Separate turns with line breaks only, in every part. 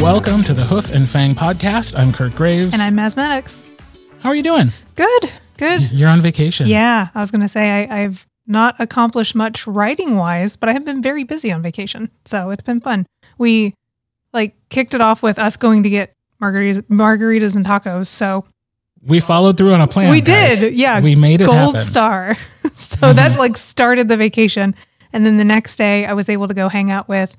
Welcome to the Hoof and Fang podcast. I'm Kirt Graves.
And I'm Maz Maddox.
How are you doing?
Good, good.
You're on vacation.
Yeah, I was going to say I've not accomplished much writing-wise, but I have been very busy on vacation, so it's been fun. We kicked it off with us going to get margaritas and tacos, so...
We followed through on a plan,
We
guys.
did, yeah.
We made it
Gold
happen.
star. So that started the vacation, and then the next day I was able to go hang out with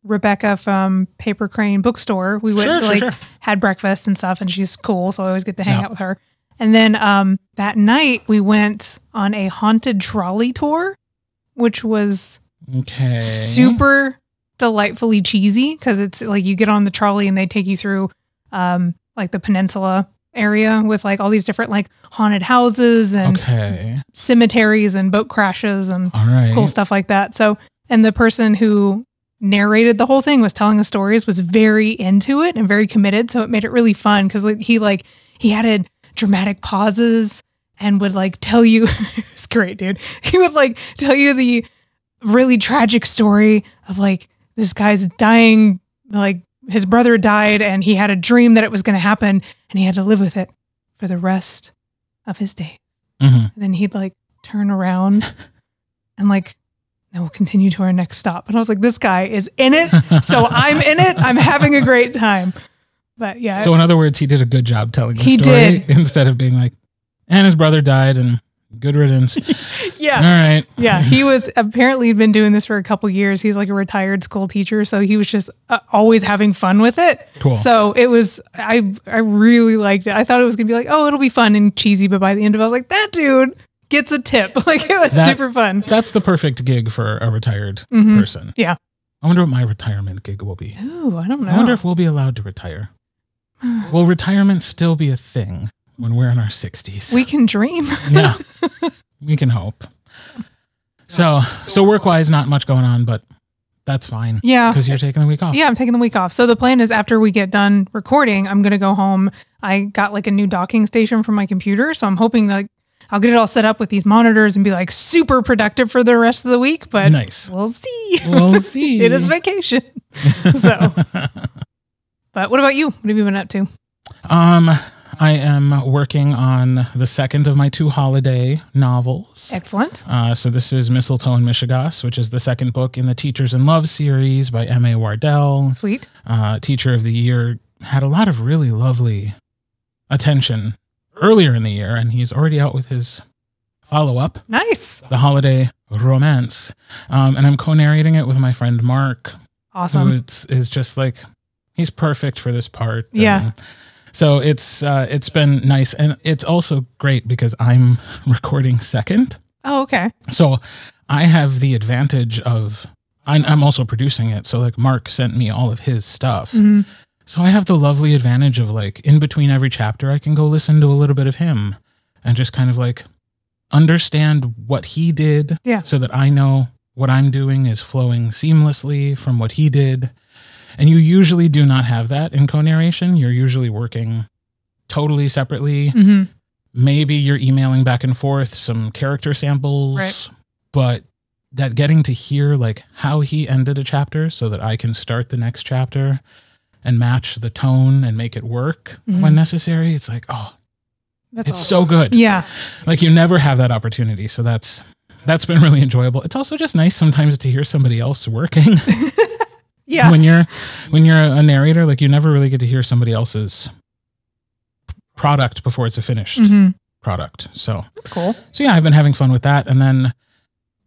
Rebecca from Paper Crane Bookstore. We went had breakfast and stuff, and she's cool, so I always get to hang out with her. And then that night we went on a haunted trolley tour, which was super delightfully cheesy because it's like you get on the trolley and they take you through the peninsula area with all these different haunted houses and cemeteries and boat crashes and cool stuff like that. So, and the person who narrated the whole thing was telling the stories was very into it and very committed. So it made it really fun because he added dramatic pauses and would tell you, it's great, dude. He would tell you the really tragic story of this guy's dying, his brother died and he had a dream that it was going to happen and he had to live with it for the rest of his days. And then he'd turn around and then we'll continue to our next stop. And I was like, this guy is in it. So I'm in it. I'm having a great time. But yeah.
So in other words, he did a good job telling the
he
story
did.
Instead of being and his brother died and good riddance.
Yeah.
All right.
Yeah. He was apparently been doing this for a couple years. He's a retired school teacher. So he was just always having fun with it.
Cool.
So it was, I really liked it. I thought it was going to be it'll be fun and cheesy. But by the end of it, I was like, that dude gets a tip. It was super fun.
That's the perfect gig for a retired person.
Yeah.
I wonder what my retirement gig will be.
Ooh, I don't know.
I wonder if we'll be allowed to retire. Will retirement still be a thing when we're in our 60s?
We can dream.
Yeah. We can hope. So work-wise, not much going on, but that's fine.
Yeah.
Because you're taking the week off.
Yeah, I'm taking the week off. So the plan is after we get done recording, I'm going to go home. I got a new docking station for my computer. So I'm hoping I'll get it all set up with these monitors and be super productive for the rest of the week. But
nice.
We'll see.
We'll see.
It is vacation. So, but what about you? What have you been up to?
I am working on the second of my 2 holiday novels.
Excellent.
So this is Mistletoe and Mishigas, which is the second book in the Teachers in Love series by M.A. Wardell.
Sweet.
Teacher of the Year, had a lot of really lovely attention earlier in the year, and he's already out with his follow-up.
Nice.
The Holiday Romance. And I'm co-narrating it with my friend Mark.
Awesome.
Who is just he's perfect for this part.
Yeah.
And so it's been nice. And it's also great because I'm recording second.
Oh, okay.
So I have the advantage of, I'm also producing it. So Mark sent me all of his stuff. So I have the lovely advantage of in between every chapter, I can go listen to a little bit of him and just kind of understand what he did so that I know what I'm doing is flowing seamlessly from what he did. And you usually do not have that in co-narration. You're usually working totally separately. Maybe you're emailing back and forth some character samples, but that getting to hear how he ended a chapter so that I can start the next chapter and match the tone and make it work when necessary. It's it's awesome. So good.
Yeah.
You never have that opportunity. So that's been really enjoyable. It's also just nice sometimes to hear somebody else working.
Yeah.
When you're a narrator, you never really get to hear somebody else's product before it's a finished product. So
that's cool.
So yeah, I've been having fun with that. And then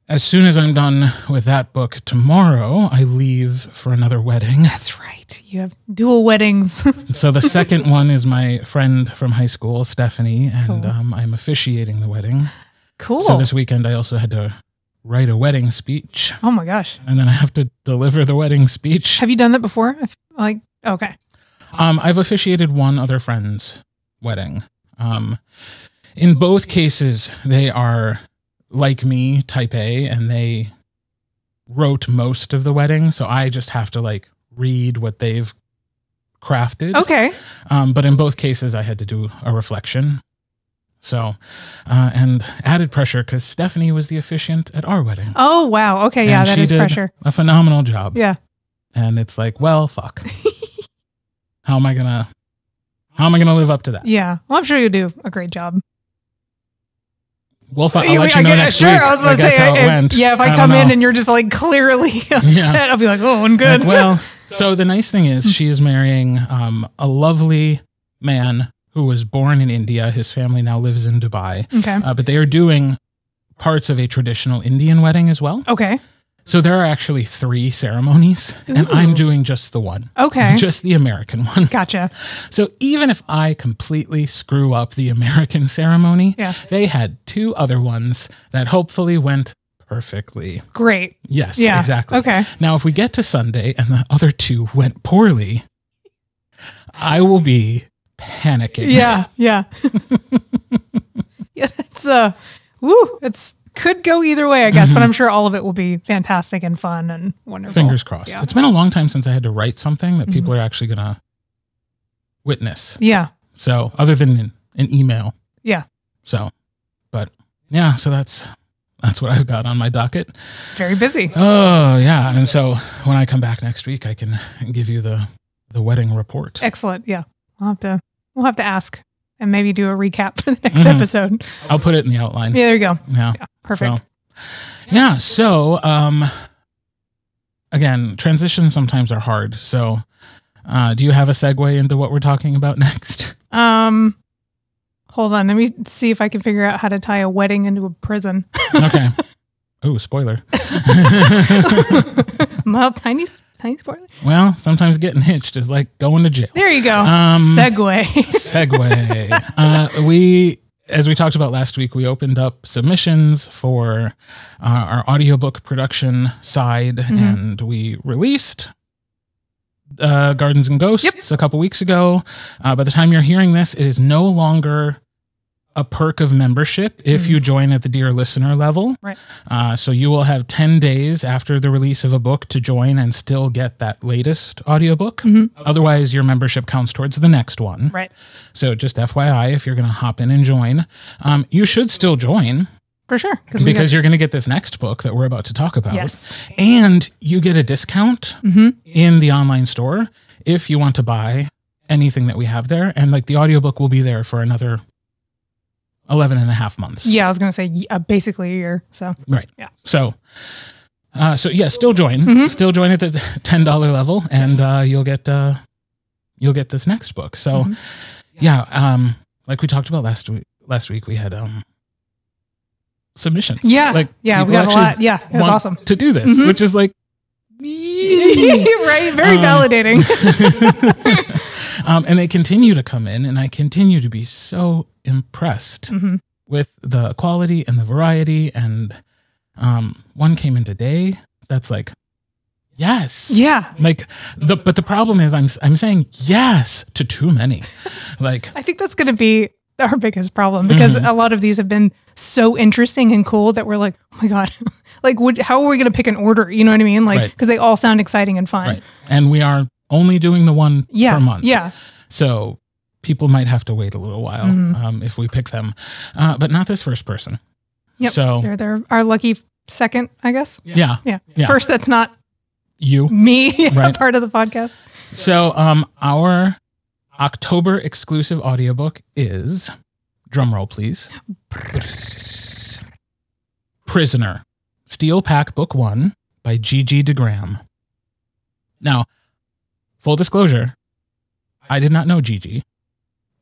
as soon as I'm done with that book tomorrow, I leave for another wedding.
That's right. You have dual weddings.
So the second one is my friend from high school, Stephanie, and I'm officiating the wedding.
Cool.
So this weekend I also had to write a wedding speech.
Oh my gosh.
And then I have to deliver the wedding speech.
Have you done that before? Okay.
I've officiated one other friend's wedding. In both cases, they are like me, type A, and they wrote most of the wedding. So I just have to read what they've crafted.
Okay.
But in both cases, I had to do a reflection. So, and added pressure because Stephanie was the officiant at our wedding.
Oh, wow. Okay. Yeah, that is pressure.
A phenomenal job.
Yeah.
And it's well, fuck. how am I gonna live up to that?
Yeah. Well, I'm sure you do a great job.
I'll let you know next week.
I was going to say, if I come in and you're just like clearly upset, I'll be like, oh, I'm good.
So the nice thing is she is marrying a lovely man who was born in India. His family now lives in Dubai.
Okay.
But they are doing parts of a traditional Indian wedding as well.
Okay.
So there are actually 3 ceremonies, and I'm doing just the one.
Okay.
Just the American one.
Gotcha.
So even if I completely screw up the American ceremony, they had 2 other ones that hopefully went perfectly.
Great.
Yes, exactly.
Okay.
Now, if we get to Sunday and the other 2 went poorly, I will be panicking.
Yeah. Yeah, it's could go either way, I guess, but I'm sure all of it will be fantastic and fun and wonderful.
Fingers crossed. Yeah. It's been a long time since I had to write something that people are actually going to witness.
Yeah.
So other than an email.
Yeah.
So, but yeah, so that's what I've got on my docket.
Very busy.
Oh yeah. And so when I come back next week, I can give you the wedding report.
Excellent. Yeah. We'll have to ask and maybe do a recap for the next episode.
I'll put it in the outline.
Yeah, there you go.
Yeah.
Perfect.
So again, transitions sometimes are hard. So do you have a segue into what we're talking about next?
Hold on. Let me see if I can figure out how to tie a wedding into a prison.
Okay. Ooh, spoiler.
Well, tiny spoiler.
Well, sometimes getting hitched is like going to jail.
There you go. Segue.
As we talked about last week, we opened up submissions for our audiobook production side, and we released Gardens and Ghosts a couple weeks ago. By the time you're hearing this, it is no longer a perk of membership if you join at the Dear Listener level.
Right.
So you will have 10 days after the release of a book to join and still get that latest audiobook. Otherwise, your membership counts towards the next one.
Right.
So just FYI, if you're going to hop in and join, you should still join.
For sure.
Because you're going to get this next book that we're about to talk about.
Yes.
And you get a discount in the online store if you want to buy anything that we have there. And like the audiobook will be there for another 11 and a half months.
Yeah, I was going to say basically a year. So
right.
Yeah.
So still join. Still join at the $10 level, and you'll get this next book. So like we talked about last week we had submissions.
Yeah.
Like
we got a lot. Yeah, it was awesome
to do this, which is like
right, very validating.
And they continue to come in, and I continue to be so impressed with the quality and the variety. And one came in today that's like, yes.
Yeah.
Like but the problem is I'm saying yes to too many. Like
I think that's going to be our biggest problem, because a lot of these have been so interesting and cool that we're like, oh my God, like how are we going to pick an order? You know what I mean? Like, because they all sound exciting and fun.
Right. And we are only doing the one per month.
Yeah.
So people might have to wait a little while if we pick them, but not this first person.
Yep.
So
they're our lucky second, I guess.
Yeah.
First, that's not me,
right.
part of the podcast.
So our October exclusive audiobook is, drumroll please, Prisoner, Steel Pack Book 1 by Gigi DeGram. Now, full disclosure, I did not know Gigi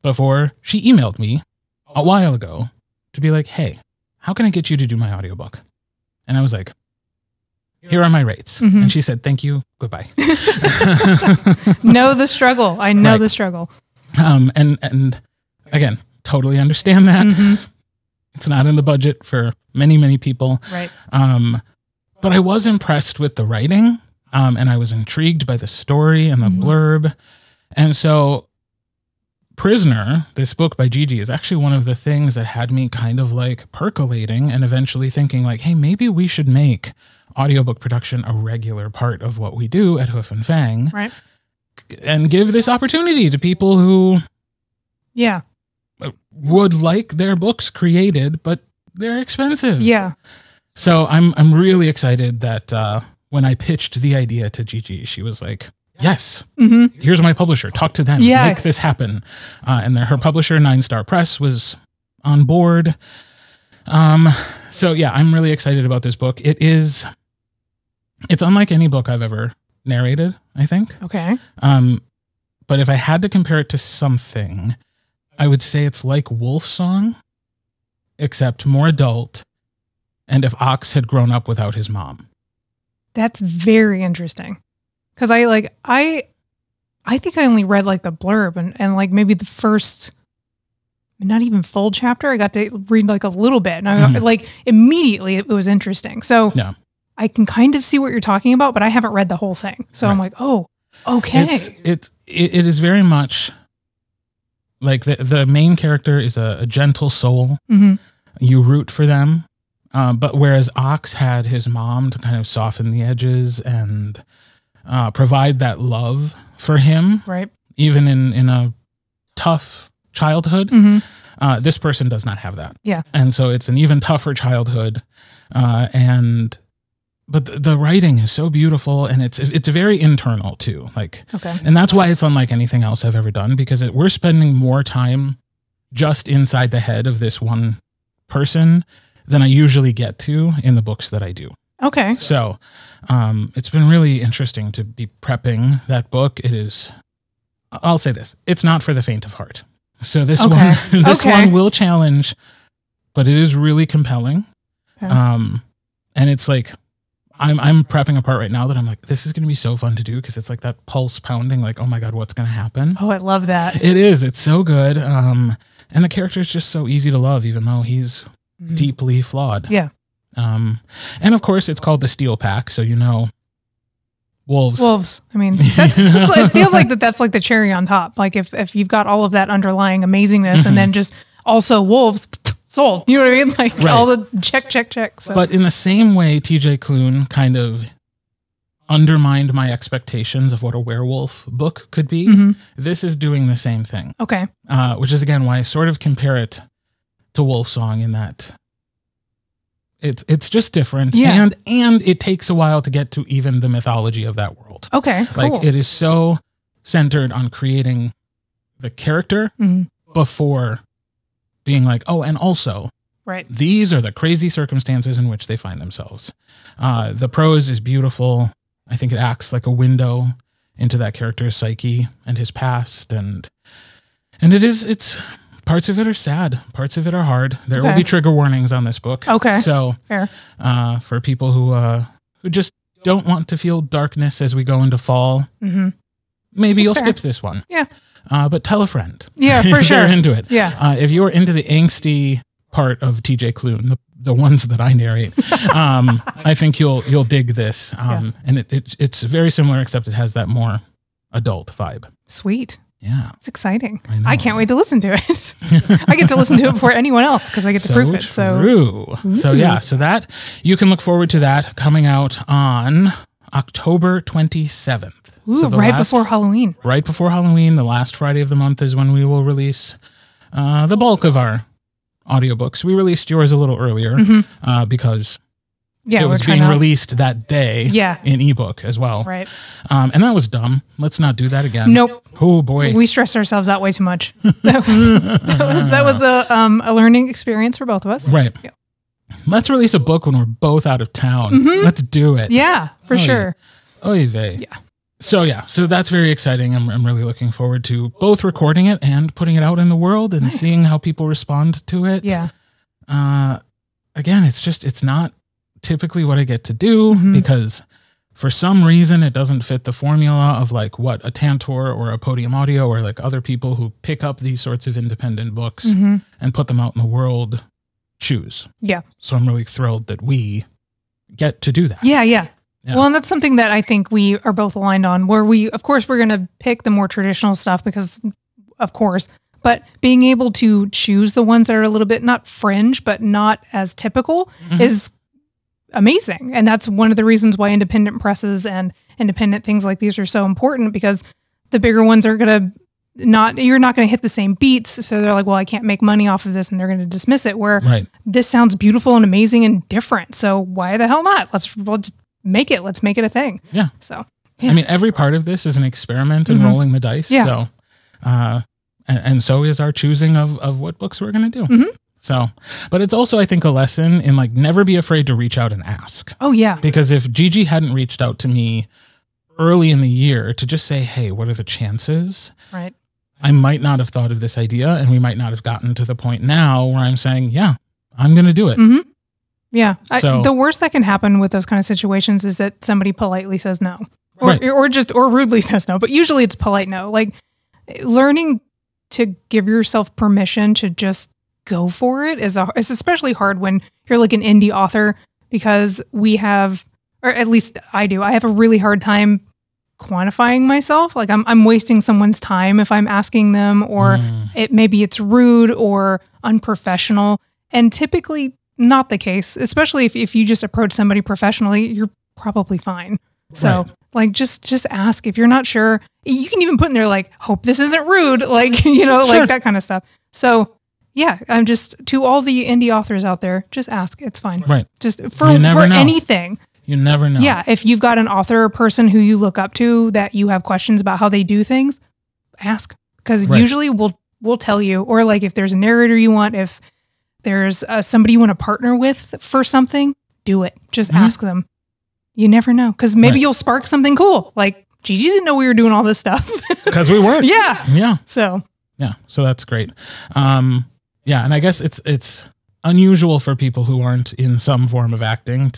before she emailed me a while ago to be like, hey, how can I get you to do my audiobook? And I was like, here are my rates. And she said, thank you, goodbye.
Know the struggle. I know the struggle.
And again, totally understand that. It's not in the budget for many, many people.
Right.
But I was impressed with the writing, and I was intrigued by the story and the blurb. And so Prisoner, this book by Gigi, is actually one of the things that had me kind of like percolating and eventually thinking like, hey, maybe we should make audiobook production a regular part of what we do at Hoof Fang.
Right.
And give this opportunity to people who would like their books created, but they're expensive.
Yeah.
So I'm really excited that when I pitched the idea to Gigi, she was like, yes, here's my publisher. Talk to them.
Yeah.
Make this happen. And her publisher, 9 Star Press, was on board. So yeah, I'm really excited about this book. It's unlike any book I've ever narrated, I think.
Okay.
But if I had to compare it to something, I would say it's like Wolf Song, except more adult, and if Ox had grown up without his mom.
That's very interesting. Because I think I only read like the blurb and like maybe the first, not even full chapter. I got to read like a little bit, and I like immediately it was interesting. So
Yeah.
I can kind of see what you're talking about, but I haven't read the whole thing. So I'm like, oh, okay.
It is very much like the main character is a gentle soul. You root for them. But whereas Ox had his mom to kind of soften the edges and provide that love for him,
right?
Even in a tough childhood, this person does not have that.
Yeah.
And so it's an even tougher childhood. But the writing is so beautiful, and it's very internal too. Like, and that's why it's unlike anything else I've ever done, because we're spending more time just inside the head of this one person than I usually get to in the books that I do.
Okay.
So, it's been really interesting to be prepping that book. It is, I'll say this, it's not for the faint of heart. So this one will challenge, but it is really compelling.
Okay.
And it's like, I'm prepping a part right now that I'm like, this is going to be so fun to do, because it's like that pulse pounding, like, oh my God, what's going to happen?
Oh, I love that.
It is. It's so good. And the character is just so easy to love, even though he's deeply flawed.
Yeah.
And of course, it's called the Steel Pack, so wolves.
Wolves. I mean, it feels like that's like the cherry on top. Like if you've got all of that underlying amazingness, and then just also wolves. Sold. You know what I mean? Like all the check. So.
But in the same way, TJ Klune kind of undermined my expectations of what a werewolf book could be. This is doing the same thing.
Okay.
Which is, again, why I sort of compare it to Wolf Song in that it's just different.
Yeah.
And it takes a while to get to even the mythology of that world.
Okay, cool.
Like, it is so centered on creating the character before being like, oh, and also, these are the crazy circumstances in which they find themselves. The prose is beautiful. I think it acts like a window into that character's psyche and his past, and it's parts of it are sad, parts of it are hard. There will be trigger warnings on this book. Okay, so fair. For people who just don't want to feel darkness as we go into fall, maybe you'll skip this one. Yeah. But tell a friend. Yeah, for sure. They're into it. Yeah. If you're into the angsty part of TJ Klune, the ones that I narrate, I think you'll dig this. And it's very similar, except it has that more adult vibe.
Sweet.
Yeah.
It's exciting. I can't wait to listen to it. I get to listen to it before anyone else because I get to proof it. So
true. So yeah, so that you can look forward to that coming out on October 27th.
Ooh, so before Halloween.
Right before Halloween, the last Friday of the month is when we will release the bulk of our audiobooks. We released yours a little earlier because it was being released that day in ebook as well. Right. And that was dumb. Let's not do that again.
Nope.
Oh boy.
We stressed ourselves out way too much. That was a learning experience for both of us.
Right. Yeah. Let's release a book when we're both out of town. Let's do it.
Yeah, for sure.
Oy vey. Yeah. So that's very exciting. I'm really looking forward to both recording it and putting it out in the world and seeing how people respond to it. Yeah. Again, it's not typically what I get to do because for some reason it doesn't fit the formula of like what a Tantor or a Podium Audio or like other people who pick up these sorts of independent books and put them out in the world choose. Yeah. So I'm really thrilled that we get to do that.
Yeah. Well, and that's something that I think we are both aligned on, where of course, we're going to pick the more traditional stuff because, of course, but being able to choose the ones that are a little bit, not fringe, but not as typical is amazing. And that's one of the reasons why independent presses and independent things like these are so important, because the bigger ones are going to you're not going to hit the same beats. So they're like, well, I can't make money off of this, and they're going to dismiss it, where this sounds beautiful and amazing and different. So why the hell not? Let's make it. Let's make it a thing. Yeah. So
I mean, every part of this is an experiment and rolling the dice.
Yeah.
So, and so is our choosing of what books we're going to do. So, but it's also, I think, a lesson in like, never be afraid to reach out and ask.
Oh yeah.
Because if Gigi hadn't reached out to me early in the year to just say, hey, what are the chances?
Right.
I might not have thought of this idea, and we might not have gotten to the point now where I'm saying, yeah, I'm going to do it.
Yeah.
So,
the worst that can happen with those kind of situations is that somebody politely says no, or rudely says no, but usually it's polite no. Like learning to give yourself permission to just go for it is especially hard when you're like an indie author, because we have, or at least I do, I have a really hard time quantifying myself. Like I'm wasting someone's time if I'm asking them, or maybe it's rude or unprofessional, and typically not the case, especially if you just approach somebody professionally, you're probably fine. So like, just ask. If you're not sure, you can even put in there like, hope this isn't rude, like, like that kind of stuff. So yeah, I'm just, to all the indie authors out there, just ask. It's fine. Right. Just for anything.
You never know.
Yeah. If you've got an author or person who you look up to that you have questions about how they do things, ask. Because usually we'll tell you. Or like if there's a narrator you want, if there's somebody you want to partner with for something, do it. Just ask them. You never know. Because maybe you'll spark something cool. Like, Gigi didn't know we were doing all this stuff.
Because we weren't.
Yeah. So
that's great. Yeah, and I guess it's unusual for people who aren't in some form of acting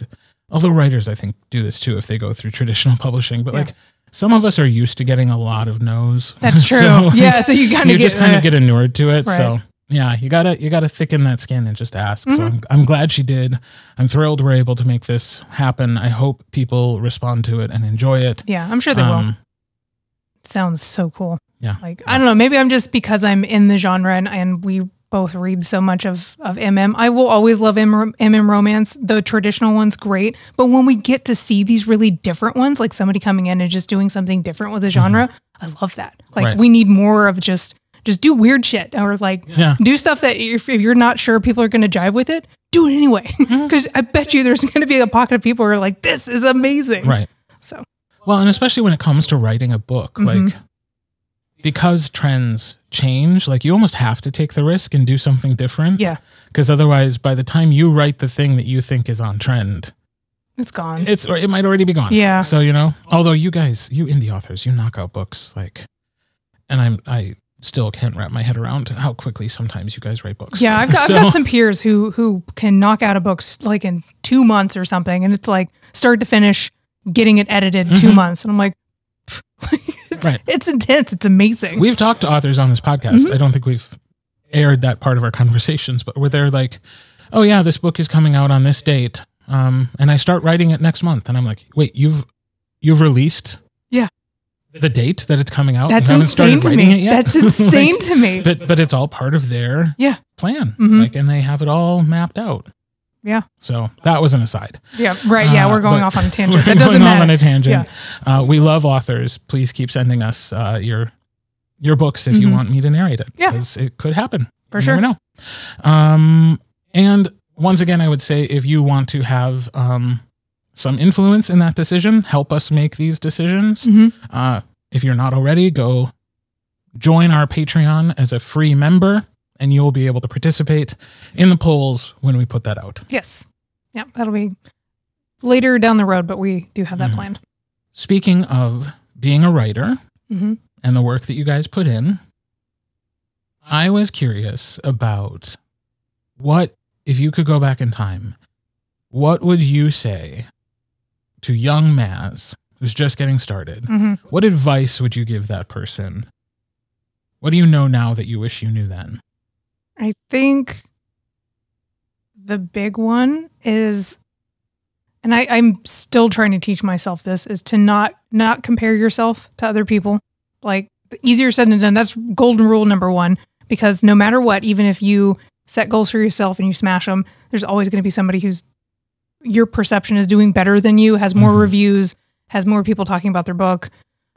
although writers, I think, do this too if they go through traditional publishing. But like, some of us are used to getting a lot of no's.
That's true. So you just
kind of get inured to it. Right. So yeah, you gotta thicken that skin and just ask. So I'm glad she did. I'm thrilled we're able to make this happen. I hope people respond to it and enjoy it.
Yeah, I'm sure they will. It sounds so cool.
Yeah.
Like, I don't know, maybe I'm just because I'm in the genre and we both read so much of MM. I will always love MM romance. The traditional one's great. But when we get to see these really different ones, like somebody coming in and just doing something different with the genre, I love that. Like we need more of just do weird shit, or like do stuff that if you're not sure people are going to jive with it, do it anyway. Because I bet you there's going to be a pocket of people who are like, this is amazing.
Right.
So,
well, and especially when it comes to writing a book, like, because trends change, like you almost have to take the risk and do something different.
Yeah.
Because otherwise, by the time you write the thing that you think is on trend,
it's gone.
It might already be gone.
Yeah.
So, although you guys, you indie authors, you knock out books like, and I still can't wrap my head around how quickly sometimes you guys write books.
Yeah. I've got some peers who can knock out a book like in 2 months or something. And it's like start to finish getting it edited 2 months. And I'm like, it's intense. It's amazing.
We've talked to authors on this podcast. I don't think we've aired that part of our conversations, but where they're like, oh yeah, this book is coming out on this date. And I start writing it next month. And I'm like, wait, you've released the date that it's coming out?
That's insane to me. That's insane to me.
But it's all part of their plan. Like, and they have it all mapped out.
Yeah.
So that was an aside.
Yeah. Right. Yeah. We're going off on a tangent. That doesn't matter.
On a tangent. Yeah. We love authors. Please keep sending us your books if you want me to narrate it. Yeah. Because it could happen.
For sure.
You never know. And once again, I would say if you want to have some influence in that decision, help us make these decisions. If you're not already, go join our Patreon as a free member, and you'll be able to participate in the polls when we put that out.
Yes. Yeah, that'll be later down the road, but we do have that planned.
Speaking of being a writer and the work that you guys put in, I was curious about what, if you could go back in time, what would you say to young Maz, who's just getting started? What advice would you give that person? What do you know now that you wish you knew then?
I think the big one is, and I'm still trying to teach myself this, is to not compare yourself to other people. Like, easier said than done. That's golden rule number one, because no matter what, even if you set goals for yourself and you smash them, there's always going to be somebody who's your perception is doing better than you, has more reviews, has more people talking about their book,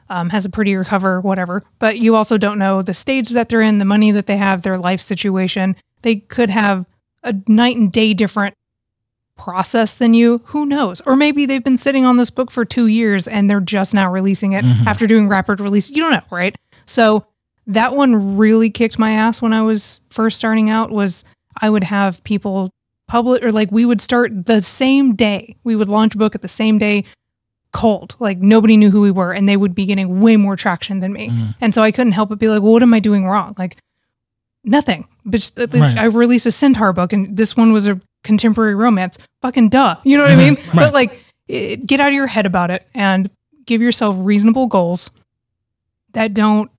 has a prettier cover, whatever. But you also don't know the stage that they're in, the money that they have, their life situation. They could have a night and day different process than you. Who knows? Or maybe they've been sitting on this book for 2 years and they're just now releasing it after doing rapid release. You don't know, right? So that one really kicked my ass when I was first starting out. Was I would have people publish, or like we would start the same day. We would launch a book at the same day, cold. Like nobody knew who we were, and they would be getting way more traction than me. And so I couldn't help but be like, well, what am I doing wrong? Like nothing. But I released a Centaur book, and this one was a contemporary romance. Fucking duh. You know what I mean? But like, get out of your head about it and give yourself reasonable goals that don't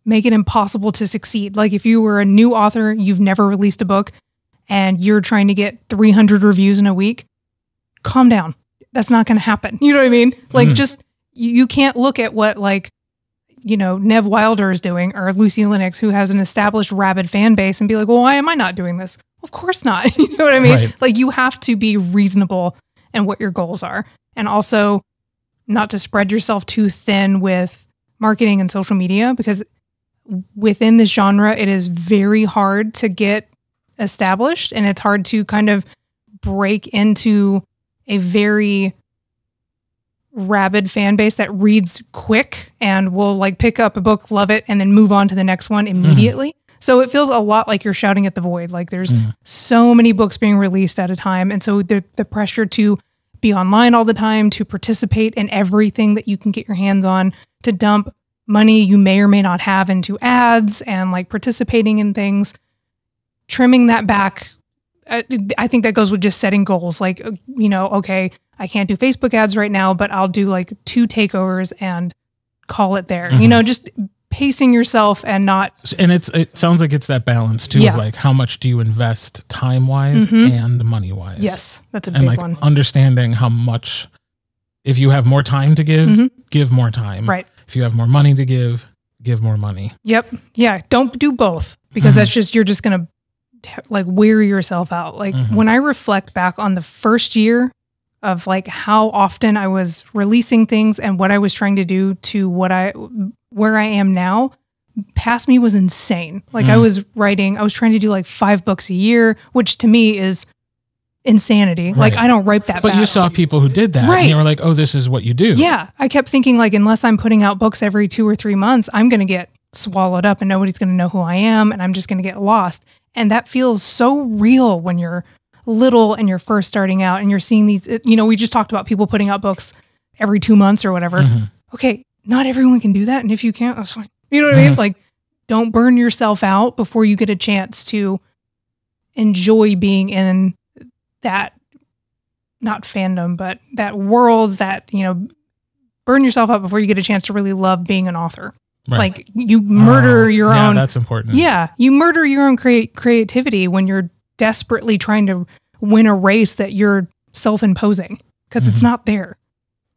make it impossible to succeed. Like if you were a new author, you've never released a book, and you're trying to get 300 reviews in a week, calm down. That's not going to happen. You know what I mean? Like just, you can't look at what like, you know, Nev Wilder is doing, or Lucy Lennox, who has an established rabid fan base, and be like, well, why am I not doing this? Of course not. You know what I mean? Like you have to be reasonable in what your goals are. And also not to spread yourself too thin with marketing and social media, because within this genre, it is very hard to get established, and it's hard to kind of break into a very rabid fan base that reads quick and will like pick up a book, love it, and then move on to the next one immediately. So it feels a lot like you're shouting at the void. Like there's so many books being released at a time. And so the pressure to be online all the time, to participate in everything that you can get your hands on, to dump money you may or may not have into ads and like participating in things, trimming that back. I think that goes with just setting goals. Like, you know, okay, I can't do Facebook ads right now, but I'll do like 2 takeovers and call it there. You know, just pacing yourself and not. And
it sounds like it's that balance too, of like how much do you invest time wise and money wise.
Yes, that's a big
like
one.
Understanding how much, if you have more time to give more time.
Right.
If you have more money to give more money.
Yep. Yeah. Don't do both, because that's just, you're just going to like wear yourself out. Like when I reflect back on the first year of like how often I was releasing things and what I was trying to do to where I am now, past me was insane. Like I was trying to do like 5 books a year, which to me is insanity. Like I don't write that
but
fast.
You saw people who did that and you were like, oh, this is what you do.
Yeah. I kept thinking like, unless I'm putting out books every 2 or 3 months, I'm going to get swallowed up and nobody's going to know who I am, and I'm just going to get lost. And that feels so real when you're little and you're first starting out and you're seeing these, you know, we just talked about people putting out books every 2 months or whatever. Okay, not everyone can do that. And if you can't, that's fine. You know what I mean? Like, don't burn yourself out before you get a chance to enjoy being in that, not fandom, but that world that, you know, burn yourself out before you get a chance to really love being an author. Like you murder your own.
Yeah, that's important.
Yeah. You murder your own creativity when you're desperately trying to win a race that you're self-imposing, because it's not there.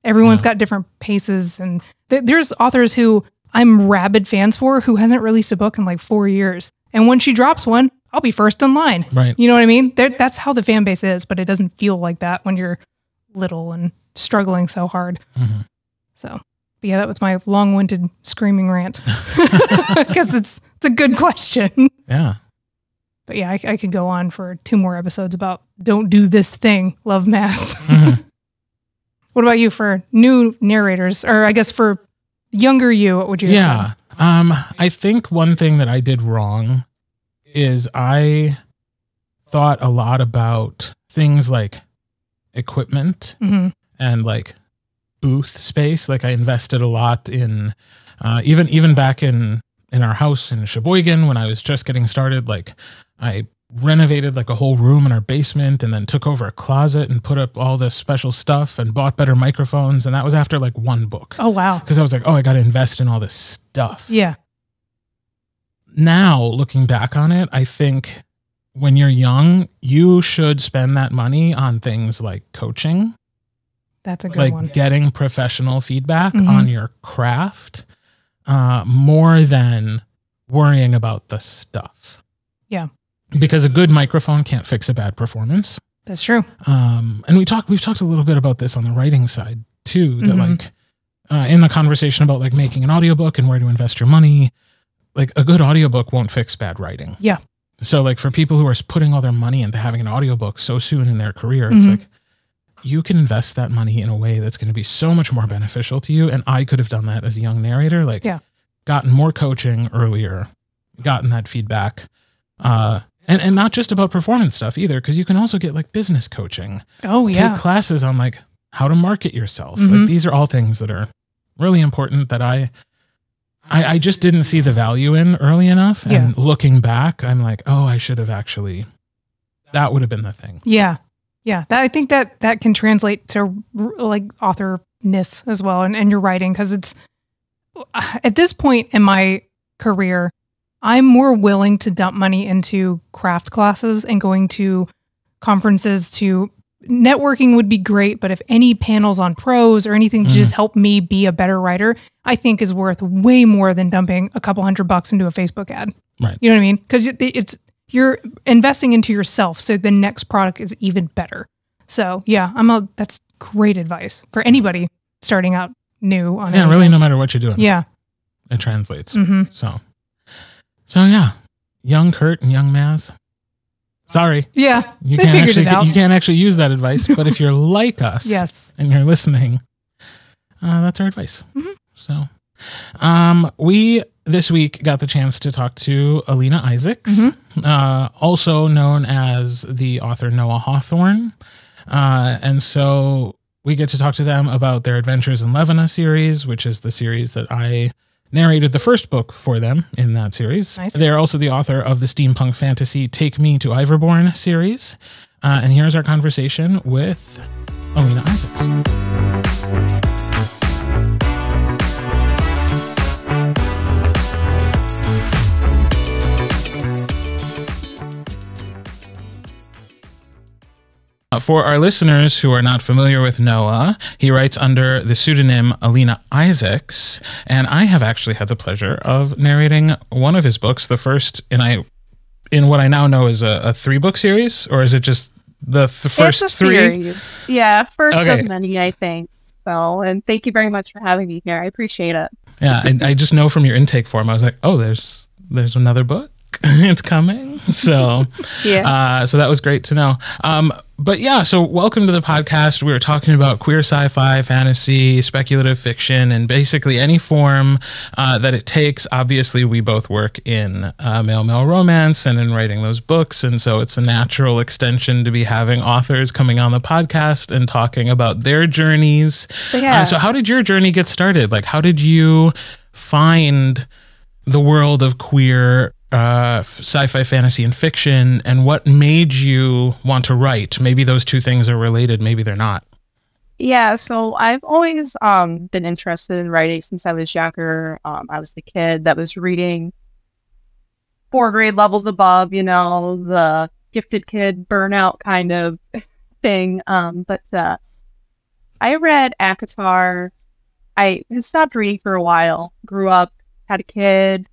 Everyone's got different paces, and there's authors who I'm rabid fans for who hasn't released a book in like 4 years. And when she drops one, I'll be first in line.
Right.
You know what I mean? That's how the fan base is, but it doesn't feel like that when you're little and struggling so hard. So, but yeah, that was my long-winded screaming rant, because it's a good question.
Yeah.
But yeah, I could go on for 2 more episodes about don't do this thing, love Maz. What about you for new narrators, or I guess for younger you, what would you have said?
I think one thing that I did wrong is I thought a lot about things like equipment and like booth space. Like I invested a lot in even back in our house in Sheboygan when I was just getting started. Like I renovated like a whole room in our basement and then took over a closet and put up all this special stuff and bought better microphones. And that was after like 1 book.
Oh, wow.
Because I was like, oh, I got to invest in all this stuff.
Yeah.
Now, looking back on it, I think when you're young, you should spend that money on things like coaching.
That's a good one.
Like getting professional feedback on your craft more than worrying about the stuff.
Yeah.
Because a good microphone can't fix a bad performance.
That's true.
And we've talked a little bit about this on the writing side too, that like in the conversation about like making an audiobook and where to invest your money, like a good audiobook won't fix bad writing.
Yeah.
So like for people who are putting all their money into having an audiobook so soon in their career, it's like you can invest that money in a way that's going to be so much more beneficial to you. And I could have done that as a young narrator, like gotten more coaching earlier, gotten that feedback. And not just about performance stuff either, because you can also get like business coaching.
Oh, yeah.
Take classes on like how to market yourself. Like these are all things that are really important that I just didn't see the value in early enough. And looking back, I'm like, oh, I should have actually, that would have been the thing.
Yeah. Yeah. I think that can translate to like authorness as well and your writing. Cause it's at this point in my career, I'm more willing to dump money into craft classes and going to conferences. To networking would be great, but if any panels on prose or anything to just help me be a better writer, I think is worth way more than dumping a couple $100 into a Facebook ad.
Right.
You know what I mean? Because you're investing into yourself, so the next product is even better. So yeah, that's great advice for anybody starting out new on anything.
Really, no matter what you're doing.
Yeah,
it translates. So yeah, young Kirt and young Maz. Sorry.
Yeah,
you can't actually use that advice. But if you're like us,
yes, and
you're listening, that's our advice. So, we this week got the chance to talk to Aelina Isaacs, also known as the author Noah Hawthorne, and so we get to talk to them about their Adventures in Levena series, which is the series that I narrated the first book for them in that series. Nice. They're also the author of the steampunk fantasy Take Me to Ivorborn series. And here's our conversation with Aelina Isaacs. For our listeners who are not familiar with Noah, he writes under the pseudonym Aelina Isaacs, and I have actually had the pleasure of narrating one of his books, the first in what I now know is a 3-book series, or is it just the first
it's a
3?
Series. Yeah, first of many, I think. So, and thank you very much for having me here. I appreciate it.
Yeah, I just know from your intake form, I was like, oh, there's another book. It's coming. So, so that was great to know. But yeah, so welcome to the podcast. We were talking about queer sci-fi, fantasy, speculative fiction, and basically any form that it takes. Obviously, we both work in male-male romance and in writing those books, and so it's a natural extension to be having authors coming on the podcast and talking about their journeys. So how did your journey get started? Like, how did you find the world of queer sci-fi, fantasy, and fiction, and what made you want to write? Maybe those two things are related, maybe they're not.
Yeah, so I've always been interested in writing since I was younger. I was the kid that was reading 4 grade levels above, the gifted kid burnout kind of thing. But I read ACOTAR. I had stopped reading for a while, grew up, had a kid,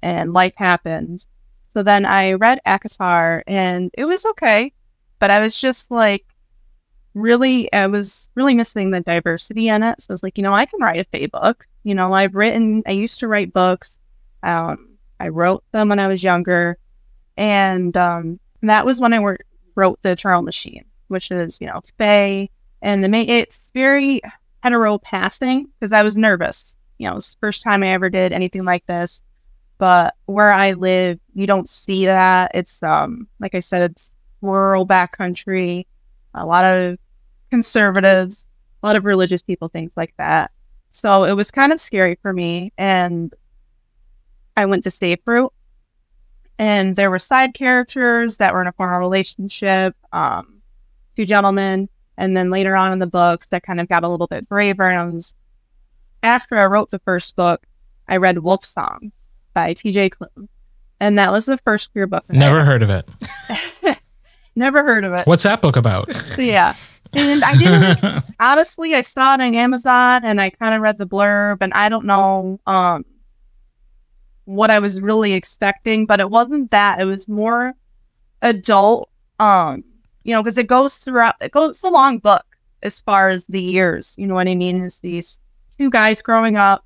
and life happened. So then I read ACOTAR, and it was okay, but I was just like, I was really missing the diversity in it. So I was like, I can write a fae book. I used to write books. I wrote them when I was younger. And that was when I wrote The Eternal Machine, which is, fae. And it's very hetero passing because I was nervous. It was the first time I ever did anything like this. But where I live, you don't see that. It's, like I said, it's rural backcountry, a lot of conservatives, a lot of religious people, things like that. So it was kind of scary for me. And I went to Safe Route, and there were side characters that were in a formal relationship, 2 gentlemen. And then later on in the books, that kind of got a little bit braver. And after I wrote the first book, I read Wolf Song by T.J. Klune. And that was the first queer book.
Never heard of it.
Never heard of it.
What's that book about?
Yeah. And I didn't, honestly, I saw it on Amazon and I kind of read the blurb, and I don't know what I was really expecting, but it wasn't that. It was more adult, because it goes throughout, it's a long book as far as the years, you know what I mean? It's these 2 guys growing up,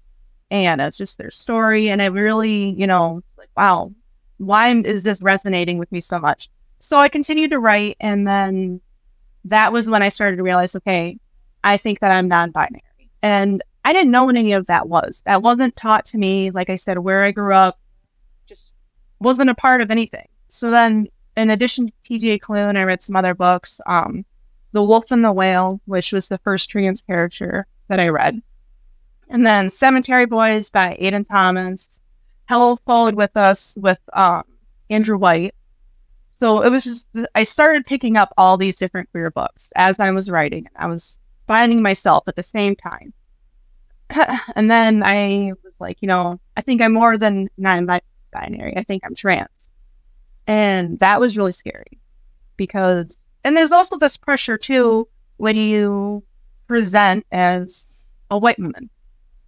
and it's just their story. And it really, it's like, wow, why is this resonating with me so much? So I continued to write, and then that was when I started to realize, okay, I think that I'm non-binary. And I didn't know what any of that was. That wasn't taught to me. Like I said, where I grew up just wasn't a part of anything. So then, in addition to T.J. Klune, I read some other books. The Wolf and the Whale, which was the first trans character that I read. And then Cemetery Boys by Aiden Thomas. Hello Followed With Us with Andrew White. So it was just, I started picking up all these different queer books as I was writing. I was finding myself at the same time. And then I was like, I think I'm more than non-binary. I think I'm trans. And that was really scary because, and there's also this pressure too, when you present as a white woman.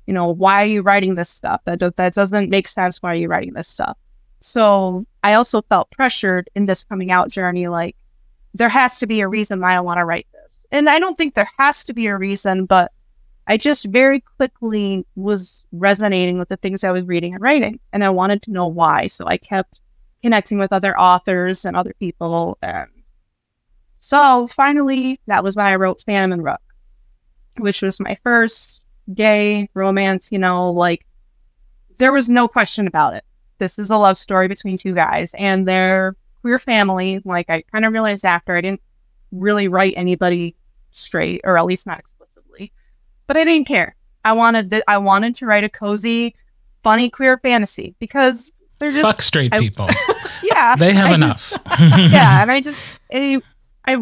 Why are you writing this stuff? That doesn't make sense. Why are you writing this stuff? So I also felt pressured in this coming out journey, like there has to be a reason why I want to write this. And I don't think there has to be a reason, but I just very quickly was resonating with the things I was reading and writing, and I wanted to know why. So I kept connecting with other authors and other people. And so finally, that was when I wrote Phantom and Rook, which was my first gay romance. There was no question about it. This is a love story between two guys and their queer family. Like, I kind of realized after, I didn't really write anybody straight, or at least not explicitly, but I didn't care. I wanted to write a cozy, funny queer fantasy because they're just
fuck straight people.
Yeah,
they have enough.
Yeah, and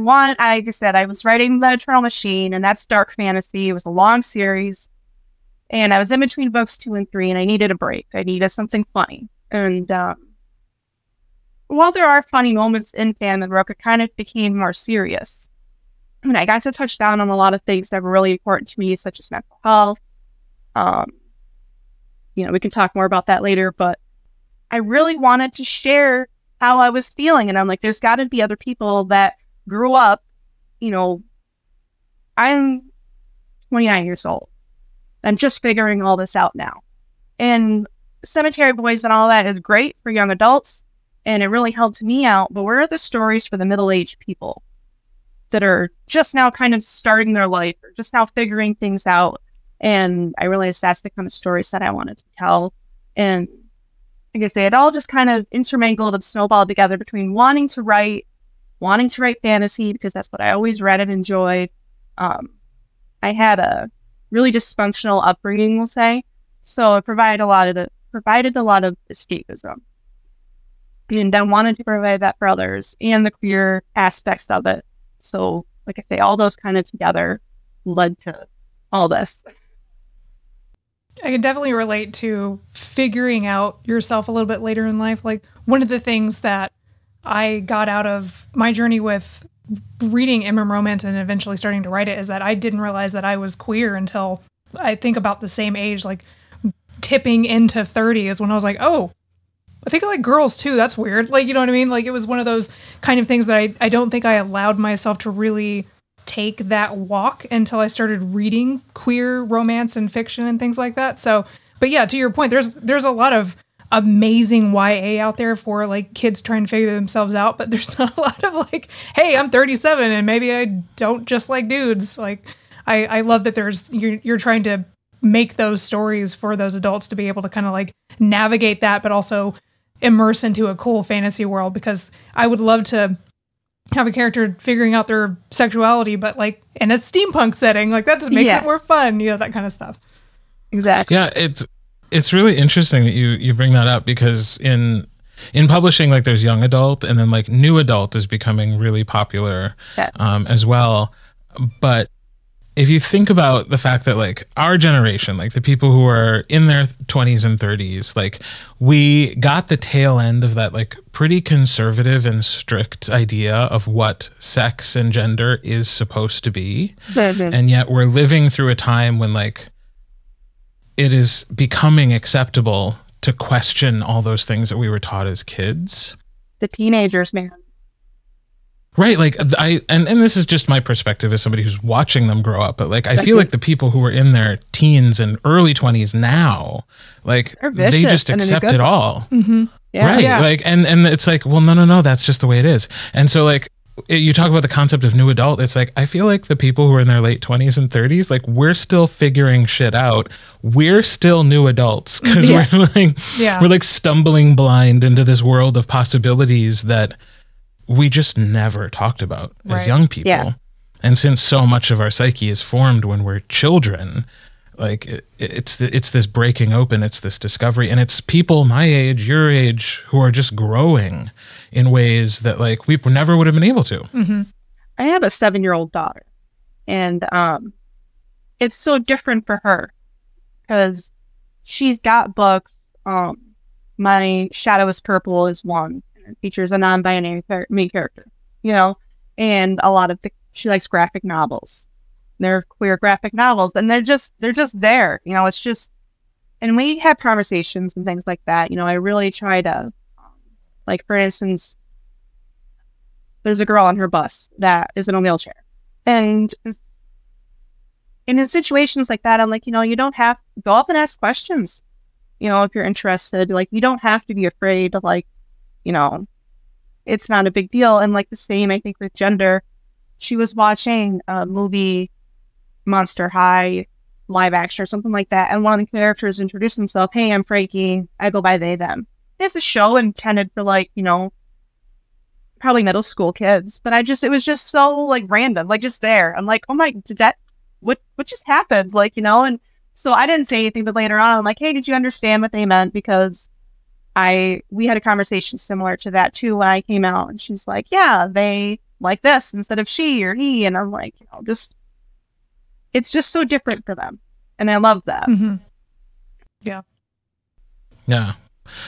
like I said, I was writing The Eternal Machine, and that's dark fantasy. It was a long series, and I was in between books 2 and 3, and I needed a break. I needed something funny. And while there are funny moments in Phantom and Rook, it kind of became more serious. And I got to touch down on a lot of things that were really important to me, such as mental health. We can talk more about that later, but I really wanted to share how I was feeling. And I'm like, there's got to be other people that grew up, I'm 29 years old. I'm just figuring all this out now. And Cemetery Boys and all that is great for young adults, and it really helped me out. But where are the stories for the middle-aged people that are just now kind of starting their life or just now figuring things out? And I realized that's the kind of stories that I wanted to tell. And I guess they had all just kind of intermingled and snowballed together between wanting to write fantasy, because that's what I always read and enjoyed. I had a really dysfunctional upbringing, we'll say. So it provided a lot of escapism. And I wanted to provide that for others and the queer aspects of it. So, like I say, all those kind of together led to all this.
I can definitely relate to figuring out yourself a little bit later in life. Like, one of the things that I got out of my journey with reading MM romance and eventually starting to write it is that I didn't realize that I was queer until I think about the same age, like tipping into 30 is when I was like, oh, I think I like girls too. That's weird. Like, you know what I mean? Like, it was one of those kind of things that I don't think I allowed myself to really take that walk until I started reading queer romance and fiction and things like that. So, but yeah, to your point, there's a lot of amazing YA out there for like kids trying to figure themselves out, but there's not a lot of like, hey, I'm 37 and maybe I don't just like dudes. Like, I love that you're trying to make those stories for those adults to be able to kind of like navigate that, but also immerse into a cool fantasy world, because I would love to have a character figuring out their sexuality, but like in a steampunk setting, like that just makes it more fun, that kind of stuff.
Exactly.
Yeah, it's really interesting that you bring that up, because in publishing, like, there's young adult, and then like new adult is becoming really popular as well. But if you think about the fact that like our generation, like the people who are in their 20s and 30s, like we got the tail end of that like pretty conservative and strict idea of what sex and gender is supposed to be. And yet we're living through a time when like it is becoming acceptable to question all those things that we were taught as kids.
The teenagers, man.
Right, like and this is just my perspective as somebody who's watching them grow up, but like I feel like the people who are in their teens and early 20s now, like they just accept it all.
Mm-hmm. Yeah.
Right.
Yeah.
Like, and it's like, well, no, that's just the way it is. And so like, you talk about the concept of new adult. It's like, I feel like the people who are in their late 20s and 30s, like we're still figuring shit out. We're still new adults because we're like stumbling blind into this world of possibilities that we just never talked about as young people.
Yeah.
And since so much of our psyche is formed when we're children, like it's this breaking open, it's this discovery, and it's people my age, your age, who are just growing in ways that like we never would have been able to.
Mm-hmm.
I have a 7-year-old daughter, and it's so different for her because she's got books. My Shadow is Purple is one, and it features a non-binary main character, you know, and a lot of she likes graphic novels. They're queer graphic novels, and they're just there, you know. It's just, and we have conversations and things like that, you know. I really try to, like, for instance, there's a girl on her bus that is in a wheelchair, and in situations like that, I'm like, you know, you don't have to go up and ask questions, you know, if you're interested. Like, you don't have to be afraid of, like, you know, it's not a big deal. And like the same, I think, with gender. She was watching a movie, Monster High, live action or something like that, and one of the characters introduced himself, "Hey, I'm Frankie. I go by they, them." It's a show intended for, like, you know, probably middle school kids, but it was just so like random, like just there. I'm like, oh my, what just happened? Like, you know, and so I didn't say anything, but later on, I'm like, hey, did you understand what they meant? Because we had a conversation similar to that too when I came out, and she's like, yeah, they like this instead of she or he, and I'm like, you know, it's just so different for them. And I love that.
Mm-hmm. Yeah.
Yeah.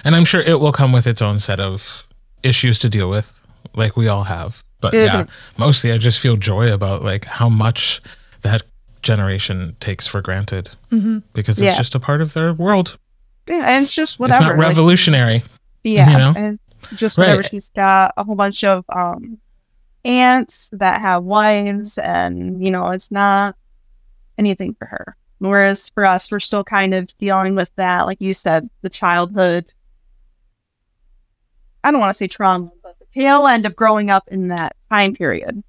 And I'm sure it will come with its own set of issues to deal with, like we all have. But yeah, mostly I just feel joy about like how much that generation takes for granted, because it's just a part of their world.
Yeah. And it's just whatever.
It's not revolutionary.
Like, yeah.
You know?
And it's just whatever. Right. She's got a whole bunch of aunts that have wives, and, you know, it's not anything for her. Whereas for us, we're still kind of dealing with that, like you said, the childhood, I don't want to say trauma, but the tail end of growing up in that time period.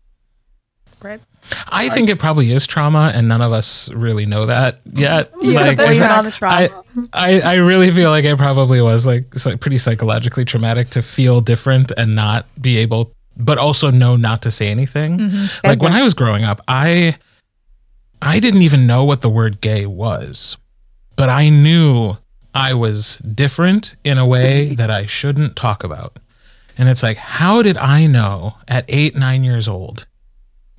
Right.
I think it probably is trauma, and none of us really know that yet.
Yeah,
like,
on the trauma.
I really feel like it probably was like pretty psychologically traumatic to feel different and not be able, but also know not to say anything. Mm-hmm. Like when I was growing up, I didn't even know what the word gay was, but I knew I was different in a way that I shouldn't talk about. And it's like, how did I know at 8, 9 years old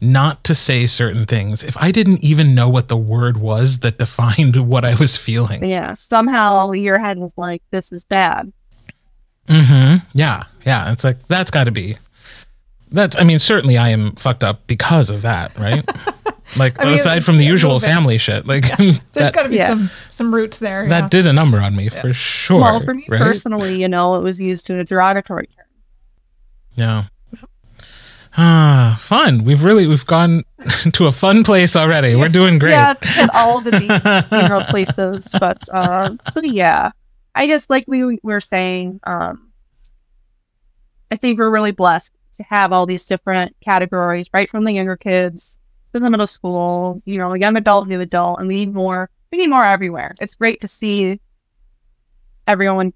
not to say certain things if I didn't even know what the word was that defined what I was feeling?
Yeah. Somehow your head was like, this is bad.
Mm-hmm. Yeah. Yeah. It's like, that's got to be, I mean, certainly I am fucked up because of that, right? Like, I mean, aside from the usual family shit, like
there's got to be some roots there.
That did a number on me for sure.
Well, for me personally, you know, it was used in a derogatory term.
Yeah. Fun. We've gone to a fun place already. We're doing great.
Yeah, hit all the deep places, but so yeah, I just, like we were saying, I think we're really blessed to have all these different categories, right from the younger kids to the middle school, you know, young adult, new adult, and we need more everywhere. It's great to see everyone,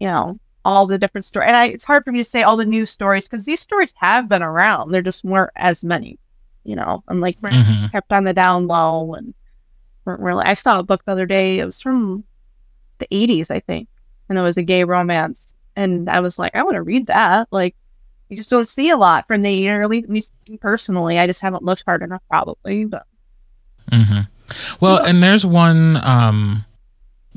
you know, all the different stories. And it's hard for me to say all the new stories, because these stories have been around. There just weren't as many, you know, and like kept on the down low, and weren't really. I saw a book the other day. It was from the 80s, I think, and it was a gay romance. And I was like, I want to read that. Like, you just don't see a lot from the early, at least personally. I just haven't looked hard enough, probably. But
well, and there's one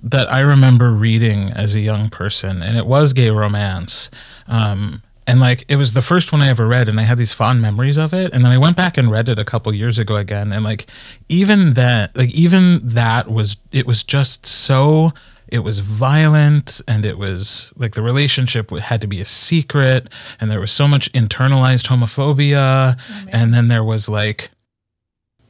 that I remember reading as a young person, and it was gay romance. And like, it was the first one I ever read, and I had these fond memories of it. And then I went back and read it a couple years ago again. And like, even that was, it was just so, it was violent, and it was like the relationship had to be a secret, and there was so much internalized homophobia. And then there was like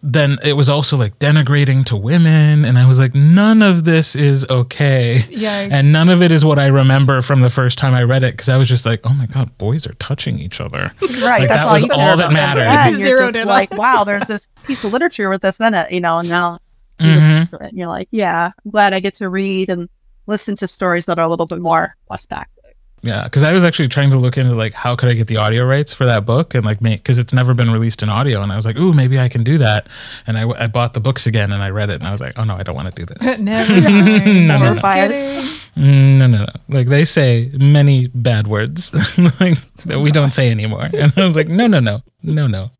then it was also like denigrating to women. And I was like, none of this is okay.
Yikes.
And none of it is what I remember from the first time I read it. Cause I was just like, oh my God, boys are touching each other.
Right.
Like,
that's
that was all that mattered.
And you're just like, wow, there's this piece of literature with this in it, and now and you're like, yeah, I'm glad I get to read and listen to stories that are a little bit more less toxic.
Yeah, because I was actually trying to look into like how could I get the audio rights for that book and like make, because it's never been released in audio, and I was like, ooh, maybe I can do that. And I bought the books again and I read it and I was like, oh no, I don't want to do this.
Never.
No. Like they say many bad words like that we don't say anymore, and I was like, no.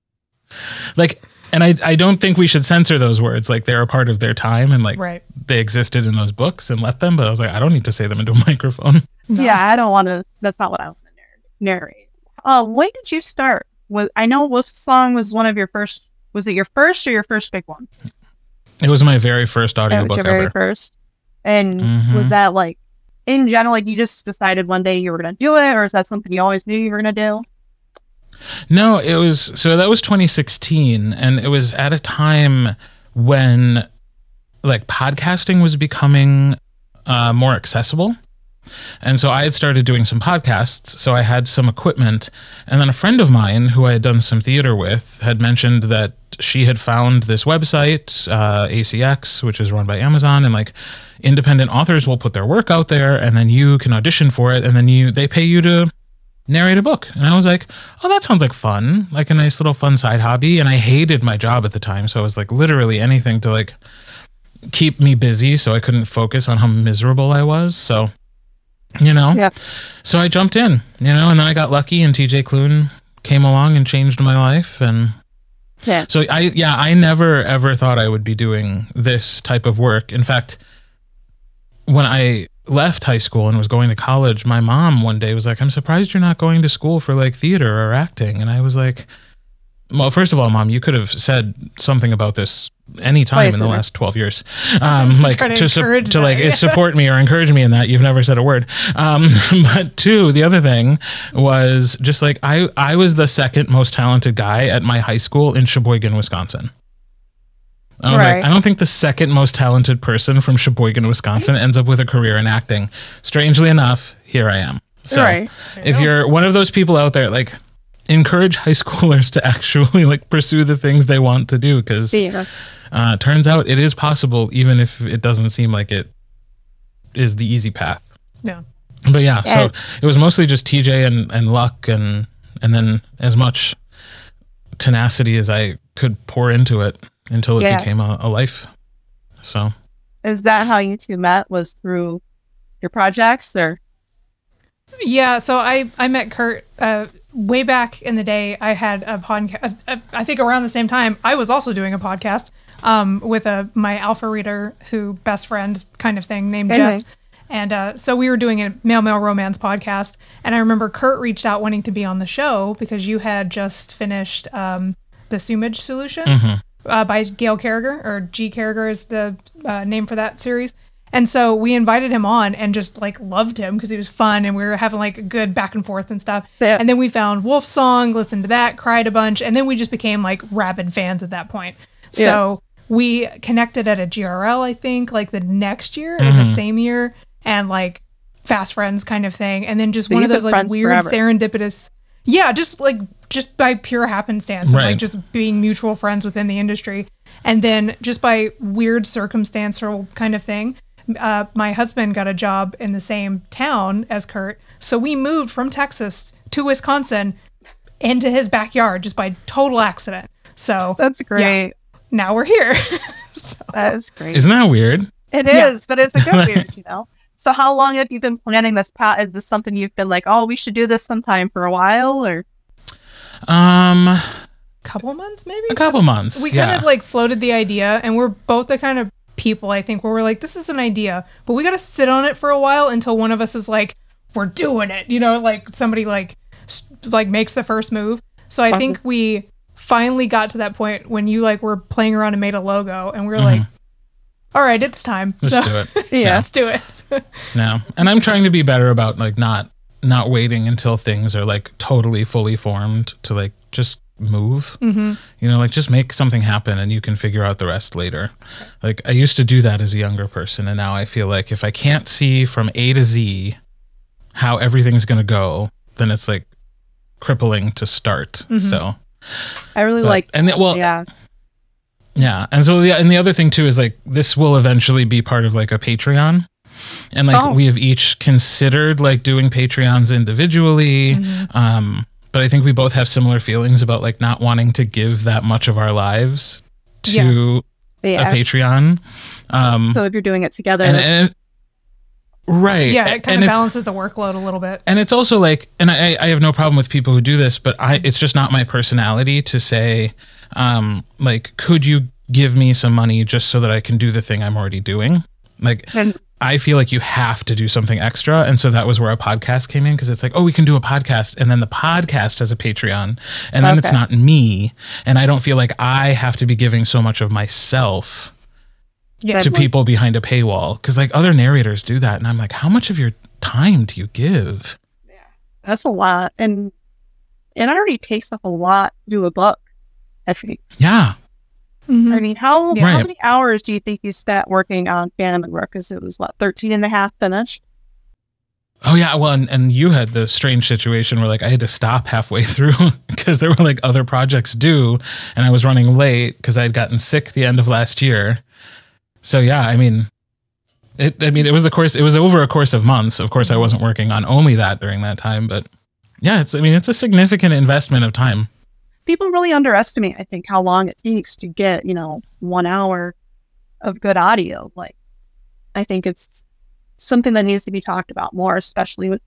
Like, and I don't think we should censor those words. Like they're a part of their time and like they existed in those books and let them. But I was like, I don't need to say them into a microphone.
No. Yeah, I don't want to. That's not what I want to narrate. When did you start? I know Wolf Song was one of your first. Was it your first or your first big one?
It was my very first audiobook ever.
Very first. And was that like, in general, like you just decided one day you were going to do it, or is that something you always knew you were going to do?
No, it was, so that was 2016, and it was at a time when like podcasting was becoming more accessible. And so I had started doing some podcasts, so I had some equipment, and then a friend of mine who I had done some theater with had mentioned that she had found this website, ACX, which is run by Amazon, and like independent authors will put their work out there, and then you can audition for it, and then they pay you to narrate a book. And I was like, oh, that sounds like fun, like a nice little fun side hobby. And I hated my job at the time, so I was like literally anything to like keep me busy so I couldn't focus on how miserable I was. So so I jumped in, and then I got lucky, and TJ Klune came along and changed my life. And so I never ever thought I would be doing this type of work. In fact, when I left high school and was going to college, my mom one day was like, I'm surprised you're not going to school for like theater or acting. And I was like, well, first of all, Mom, you could have said something about this any time in the last 12 years, like to like support me or encourage me in that. You've never said a word. But two, the other thing was just like, I was the second most talented guy at my high school in Sheboygan, Wisconsin. I was like, I don't think the second most talented person from Sheboygan, Wisconsin ends up with a career in acting. Strangely enough, here I am. So if you're one of those people out there, like, encourage high schoolers to actually like pursue the things they want to do, because turns out it is possible, even if it doesn't seem like it is the easy path.
Yeah.
But so it was mostly just TJ and luck and then as much tenacity as I could pour into it until it became a life. So
is that how you two met? Was through your projects, or?
Yeah, so I met Kirt way back in the day. I had a podcast. I think around the same time, I was also doing a podcast with my alpha reader, who best friend kind of thing, named Jess. And so we were doing a male romance podcast. And I remember Kirt reached out wanting to be on the show because you had just finished The Sumage Solution by Gail Carriger, or G. Carriger is the name for that series. And so we invited him on and just like loved him because he was fun, and we were having like a good back and forth and stuff. Yeah. And then we found Wolf Song, listened to that, cried a bunch, and then we just became like rabid fans at that point. So we connected at a GRL, I think, like the next year, in the same year, and like fast friends kind of thing. And then just one of those like weird serendipitous, just by pure happenstance, and like just being mutual friends within the industry. And then just by weird circumstantial kind of thing, my husband got a job in the same town as Kirt, so we moved from Texas to Wisconsin into his backyard just by total accident. So
that's great.
Now we're here.
That is great.
Isn't that weird?
It is, but it's a good weird, So how long have you been planning this path? Is this something you've been like, oh, we should do this sometime for a while, or?
Couple months, maybe?
A couple months.
We kind of like floated the idea, and we're both the kind of people, I think, where we're like, this is an idea, but we got to sit on it for a while until one of us is like, we're doing it, like somebody like makes the first move. So I think we finally got to that point when you like were playing around and made a logo, and we were like, all right, it's time.
Let's do it.
Let's do it.
No. And I'm trying to be better about like not waiting until things are like totally fully formed to like just move. You know, like just make something happen and you can figure out the rest later. Like I used to do that as a younger person, and now I feel like if I can't see from A to Z how everything's going to go, then it's like crippling to start. So
I really like,
and and so and the other thing too is like this will eventually be part of like a Patreon, and like we have each considered like doing Patreons individually. But I think we both have similar feelings about like not wanting to give that much of our lives to a Patreon.
So if you're doing it together,
right.
Yeah, it kind of balances the workload a little bit.
And it's also like, and I have no problem with people who do this, but it's just not my personality to say, like, could you give me some money just so that I can do the thing I'm already doing? Like, I feel like you have to do something extra. And so that was where a podcast came in, because it's like, oh, we can do a podcast. And then the podcast has a Patreon. And then it's not me. And I don't feel like I have to be giving so much of myself to people behind a paywall. Because like other narrators do that. And I'm like, how much of your time do you give?
Yeah, that's a lot. And it already takes up a lot to do a book, I think.
Yeah.
I mean, how many hours do you think you spent working on Phantom and Rook? Because it was, 13 and a half finished?
Oh, yeah. Well, and you had the strange situation where, like, I had to stop halfway through because there were, like, other projects due, and I was running late because I had gotten sick the end of last year. So, yeah, I mean, it was over a course of months. Of course, I wasn't working on only that during that time, but, yeah, it's a significant investment of time.
People really underestimate, I think, how long it takes to get, 1 hour of good audio. Like, I think it's something that needs to be talked about more, especially with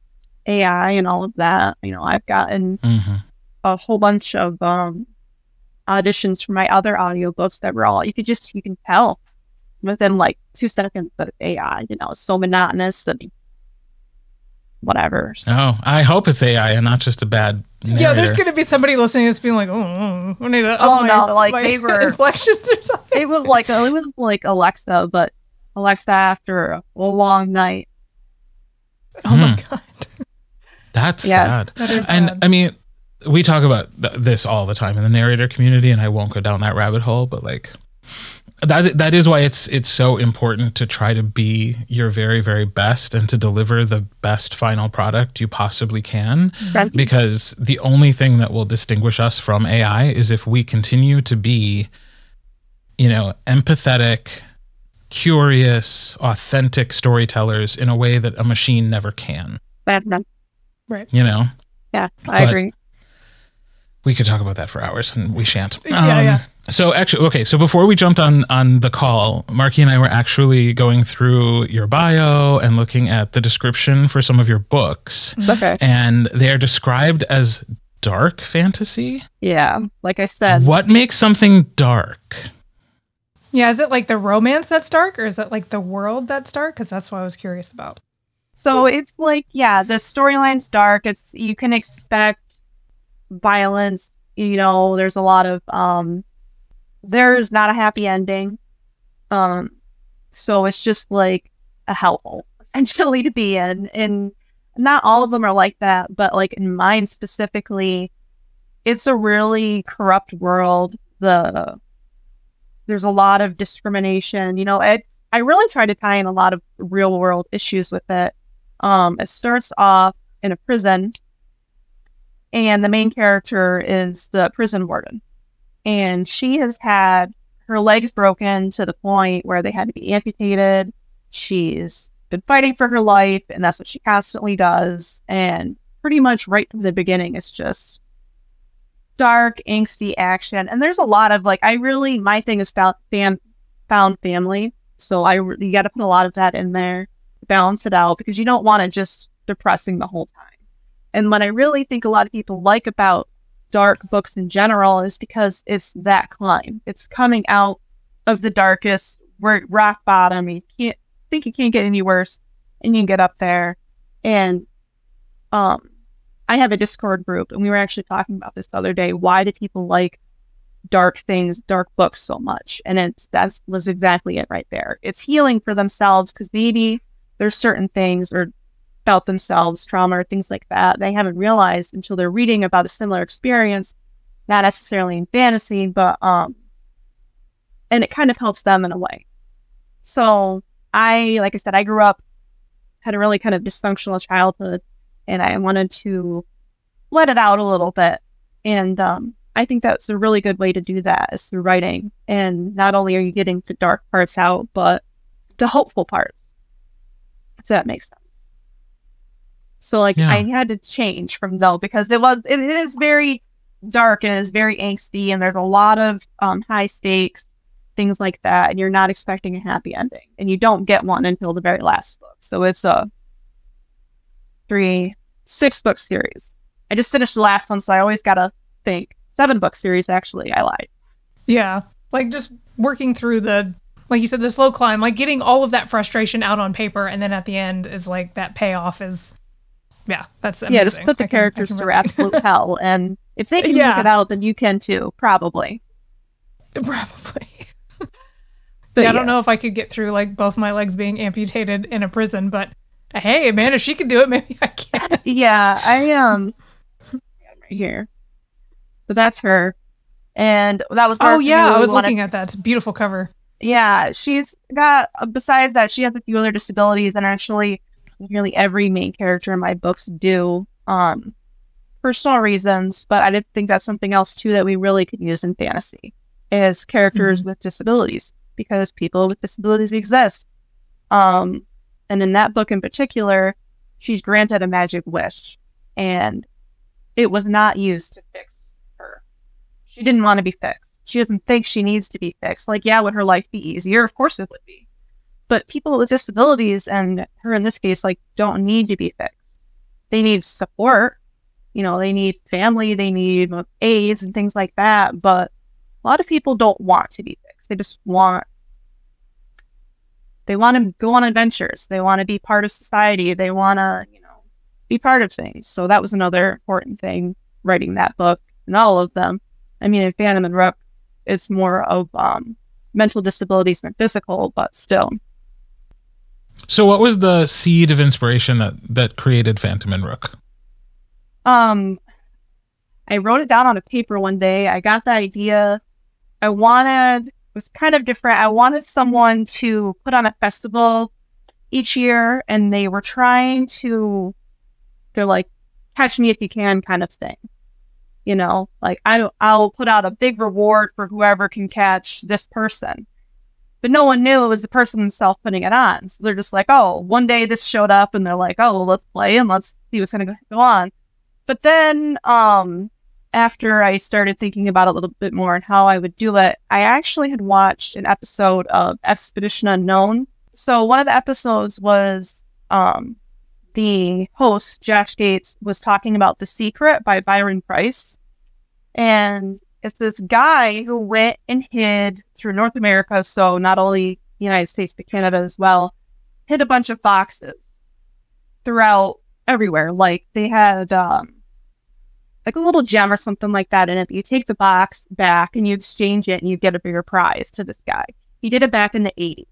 AI and all of that. I've gotten a whole bunch of auditions for my other audiobooks that were all, you can tell within like 2 seconds that it's AI. It's so monotonous and whatever. So.
Oh, I hope it's AI and not just a bad narrator.
Yeah, there's going to be somebody listening that's being like, I need to up my
they were
inflections or something.
It was like Alexa, but Alexa after a long night.
Oh my God.
That's sad.
That is
and
sad.
I mean, we talk about this all the time in the narrator community, and I won't go down that rabbit hole, but like that is why it's so important to try to be your very, very best and to deliver the best final product you possibly can. Because the only thing that will distinguish us from AI is if we continue to be, empathetic, curious, authentic storytellers in a way that a machine never can.
Right.
Yeah, I agree.
We could talk about that for hours, and we shan't.
Yeah.
So actually, okay. So before we jumped on the call, Marky and I were actually going through your bio and looking at the description for some of your books.
Okay.
And they are described as dark fantasy.
Yeah, like I said.
What makes something dark?
Yeah, is it like the romance that's dark, or is it like the world that's dark? Because that's what I was curious about.
So it's like, the storyline's dark. You can expect violence. There's a lot of there's not a happy ending. So it's just like a hellhole essentially to be in. And not all of them are like that, but like in mine specifically, it's a really corrupt world. There's a lot of discrimination. I really try to tie in a lot of real world issues with it. It starts off in a prison, and the main character is the prison warden. And she has had her legs broken to the point where they had to be amputated. She's been fighting for her life, and that's what she constantly does. And pretty much right from the beginning, it's just dark, angsty action. And there's a lot of my thing is found family. So you got to put a lot of that in there to balance it out, because you don't want it just depressing the whole time. And what I really think a lot of people like about dark books in general is because it's that climb. It's coming out of the darkest, rock bottom. You can't get any worse, and you can get up there. And I have a Discord group, and we were actually talking about this the other day. Why do people like dark things, dark books so much? And that was exactly it right there. It's healing for themselves, because maybe there's certain things or about themselves, trauma or things like that, they haven't realized until they're reading about a similar experience. not necessarily in fantasy, but and it kind of helps them in a way. So like I said, I grew up, had a really kind of dysfunctional childhood, and I wanted to let it out a little bit. And I think that's a really good way to do that, is through writing. And not only are you getting the dark parts out, but the hopeful parts, if that makes sense. So like, I had to change from though, because it is very dark and it is very angsty, and there's a lot of high stakes, things like that, and you're not expecting a happy ending, and you don't get one until the very last book. So it's a 6-book series. I just finished the last one, so I always gotta think 7-book series. Actually, I lied.
Yeah, like just working through like you said, the slow climb, like getting all of that frustration out on paper, and then at the end is like that payoff is. Yeah, that's amazing.
Yeah, just put the characters through absolute hell, and if they can make it out, then you can too, probably.
Probably. I don't know if I could get through like both my legs being amputated in a prison, but hey, man, if she could do it, maybe I can.
Yeah, I am right here. So that's her, and that was.
Oh yeah, I was looking at that. It's a beautiful cover.
Yeah, she's got. Besides that, she has a few other disabilities, and actually. Nearly every main character in my books do, personal reasons, but I did think that's something else too that we really could use in fantasy, is characters with disabilities, because people with disabilities exist. And in that book in particular, she's granted a magic wish, and it was not used to fix her. She didn't want to be fixed. She doesn't think she needs to be fixed. Like, yeah, would her life be easier? Of course it would be. But people with disabilities, and her in this case, like, don't need to be fixed. They need support. You know, they need family, they need aids and things like that. But a lot of people don't want to be fixed. They just want to go on adventures. They want to be part of society. They want to, be part of things. So that was another important thing writing that book, and all of them. I mean, in Phantom and Rook, it's more of mental disabilities than physical, but still.
So what was the seed of inspiration that created Phantom and Rook?
I wrote it down on a paper one day. I got the idea. It was kind of different. I wanted someone to put on a festival each year, and they're like, catch me if you can kind of thing. Like, I'll put out a big reward for whoever can catch this person. But no one knew it was the person themselves putting it on. So they're just like, oh, one day this showed up, and they're like, oh, well, let's play and let's see what's going to go on. But then after I started thinking about it a little bit more and how I would do it, I actually had watched an episode of Expedition Unknown. So one of the episodes was the host, Josh Gates, was talking about The Secret by Byron Price. And it's this guy who went and hid through North America, so not only the United States, but Canada as well, hid a bunch of boxes throughout everywhere. Like, they had like a little gem or something like that in it. You take the box back and you exchange it, and you get a bigger prize to this guy. He did it back in the 80s.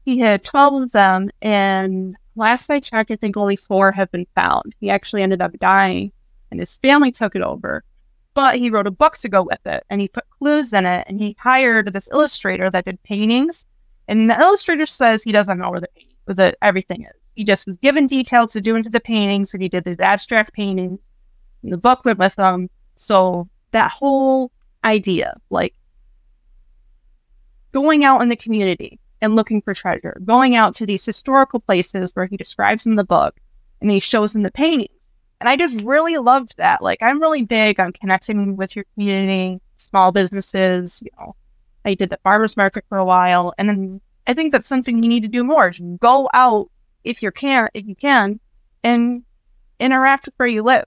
He had 12 of them, and last I checked, I think only 4 have been found. He actually ended up dying, and his family took it over. But he wrote a book to go with it, and he put clues in it, and he hired this illustrator that did paintings. And the illustrator says he doesn't know where everything is. He just was given details to do into the paintings, and he did these abstract paintings. And the book went with them. So that whole idea, like going out in the community and looking for treasure, going out to these historical places where he describes in the book, and he shows in the paintings. And I just really loved that. Like, I'm really big on connecting with your community, small businesses. I did the farmers market for a while, and then I think that's something you need to do more. Go out if you can, and interact with where you live.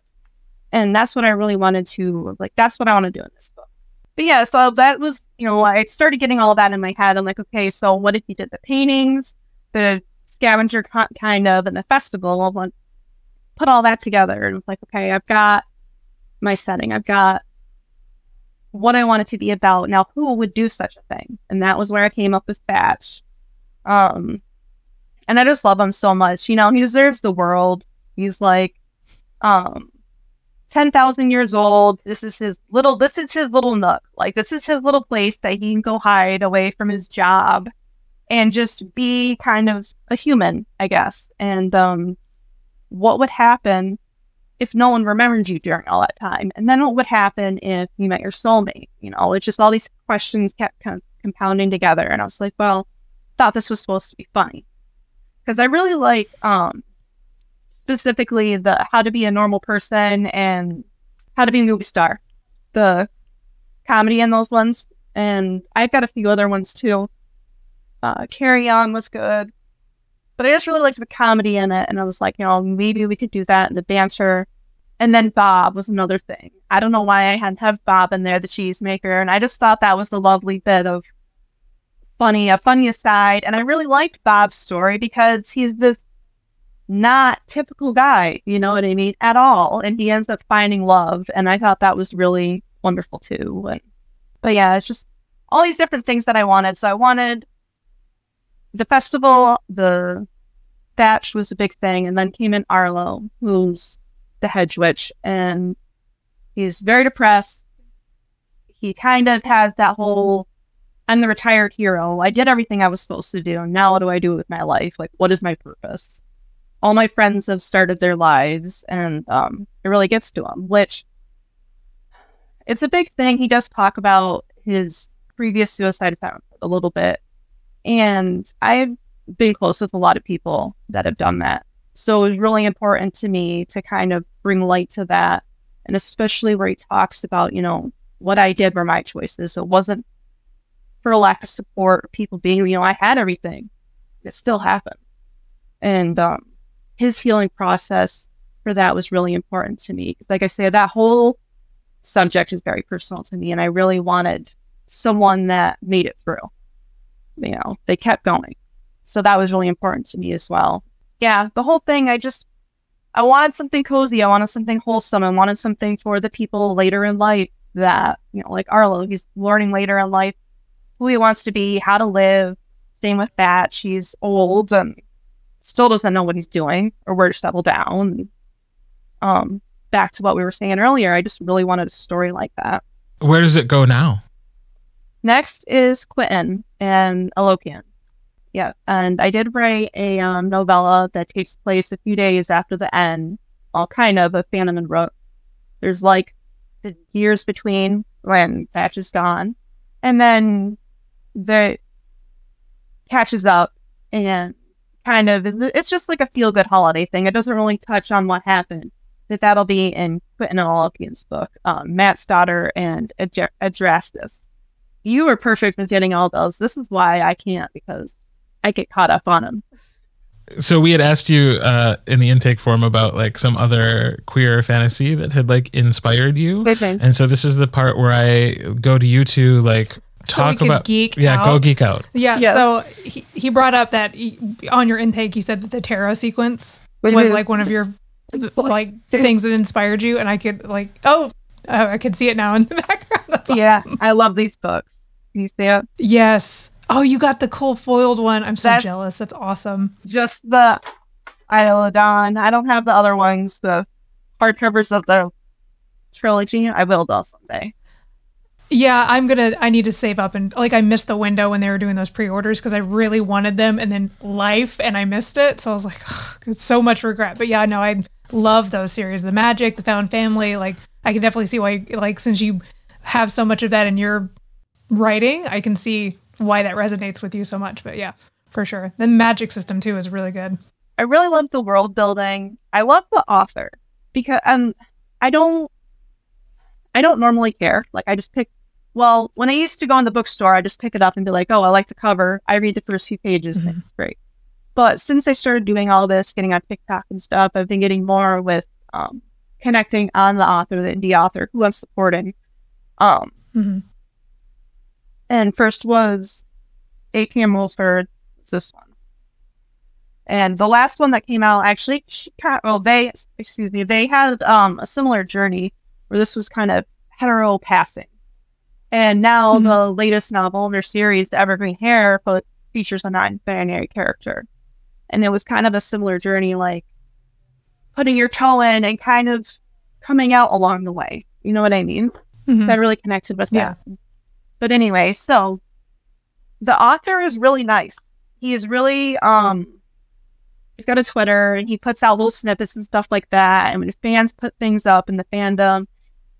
And that's what I really wanted to, that's what I want to do in this book. But yeah, so that was, I started getting all that in my head. I'm like, okay, so what if you did the paintings, the scavenger kind of, and the festival? I'll put all that together, and it's like, okay, I've got my setting. I've got what I want it to be about. Now, who would do such a thing? And that was where I came up with Batch. And I just love him so much. He deserves the world. He's like, 10,000 years old. This is his little nook. Like, this is his little place that he can go hide away from his job and just be kind of a human, I guess. And what would happen if no one remembered you during all that time? And then what would happen if you met your soulmate? You know, it's just all these questions kept compounding together. And I was like, well, thought this was supposed to be funny. Because I really like specifically the How to Be a Normal Person and How to Be a Movie Star, the comedy in those ones. And I've got a few other ones too. Carry On was good. But I just really liked the comedy in it. And I was like, you know, maybe we could do that in the banter. And then Bob was another thing. I don't know why I hadn't have Bob in there, the cheesemaker. And I just thought that was the lovely bit of a funny aside. And I really liked Bob's story because he's this not typical guy, you know what I mean, at all. And he ends up finding love. And I thought that was really wonderful too. But yeah, it's just all these different things that I wanted. So I wanted the festival, the Thatch was a big thing. And then came in Arlo, who's the hedge witch. And he's very depressed. He kind of has that whole, I'm the retired hero. I did everything I was supposed to do. Now what do I do with my life? Like, what is my purpose? All my friends have started their lives, and it really gets to him, which it's a big thing. He does talk about his previous suicide attempt a little bit. And I've been close with a lot of people that have done that. So it was really important to me to kind of bring light to that. And especially where he talks about, you know, what I did were my choices. So it wasn't for a lack of support, people being, you know, I had everything. It still happened. And his healing process for that was really important to me. Because like I said, that whole subject is very personal to me. And I really wanted someone that made it through. You know, they kept going. So that was really important to me as well. Yeah, the whole thing, I wanted something cozy. I wanted something wholesome. I wanted something for the people later in life that, you know, like Arlo, he's learning later in life who he wants to be, how to live. Same with that. She's old and still doesn't know what he's doing or where to settle down. Back to what we were saying earlier, I just really wanted a story like that.
Where does it go now?
Next is Quentin and Alokian. Yeah, and I did write a novella that takes place a few days after the end, all kind of a Phantom and Rook. There's like the years between when Thatch is gone, and then the catches up, and kind of it's just like a feel-good holiday thing. It doesn't really touch on what happened. That'll be in Quentin and Alokian's book, Matt's daughter and Adrastus. You were perfect in getting all those. This is why I can't, because I get caught up on them.
So we had asked you in the intake form about like some other queer fantasy that had like inspired you.
Okay.
And so this is the part where I go to you to like talk about
geek
out. Go geek out.
Yeah. Yes. So he brought up that on your intake, you said that the tarot sequence was like one of your like things that inspired you. And I could like, I could see it now in the background. That's awesome.
Yeah. I love these books. Can you see it?
Yes. Oh, you got the cool foiled one. I'm so jealous. That's awesome.
Just the Eilidon. I don't have the other ones, the hardcovers of the trilogy. I will though someday.
Yeah, I need to save up, and like I missed the window when they were doing those pre-orders because I really wanted them, and then life, and I missed it. So I was like, it's so much regret. But yeah, no, I love those series. The Magic, the Found Family. Like I can definitely see why, like since you have so much of that in your writing, I can see why that resonates with you so much. But yeah, for sure. The magic system too is really good.
I really love the world building. I love the author because I don't normally care. Like I just pick, well, when I used to go in the bookstore, I just pick it up and be like, oh, I like the cover. I read the first few pages and it's great. But since I started doing all this, getting on TikTok and stuff, I've been getting more with connecting on the author, the indie author who I'm supporting. And first was A.P.M. Wolford, this one. And the last one that came out, actually, they had a similar journey where this was kind of hetero passing. And now the latest novel in their series, The Evergreen Hair, features a non-binary character. And it was kind of a similar journey, like putting your toe in and kind of coming out along the way. You know what I mean?
Mm-hmm.
That really connected with that. But anyway, so the author is really nice. He's really, he's got a Twitter and he puts out little snippets and stuff like that. And when fans put things up in the fandom,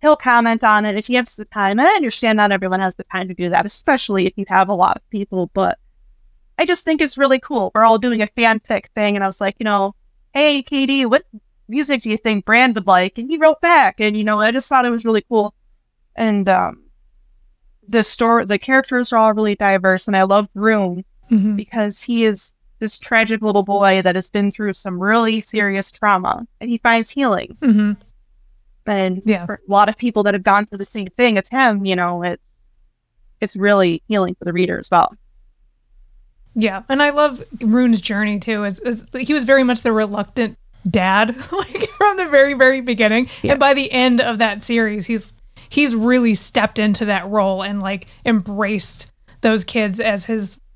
he'll comment on it if he has the time. And I understand not everyone has the time to do that, especially if you have a lot of people. But I just think it's really cool. We're all doing a fanfic thing. And I was like, you know, hey, KD, what music do you think Brand would like? And he wrote back. And, you know, I just thought it was really cool. And the characters are all really diverse. And I love Rune because he is this tragic little boy that has been through some really serious trauma. And he finds healing. And for a lot of people that have gone through the same thing as him, you know, it's really healing for the reader as well.
Yeah, and I love Rune's journey too. He was very much the reluctant dad, like from the very, very beginning. Yeah. And by the end of that series, he's really stepped into that role and like embraced those kids as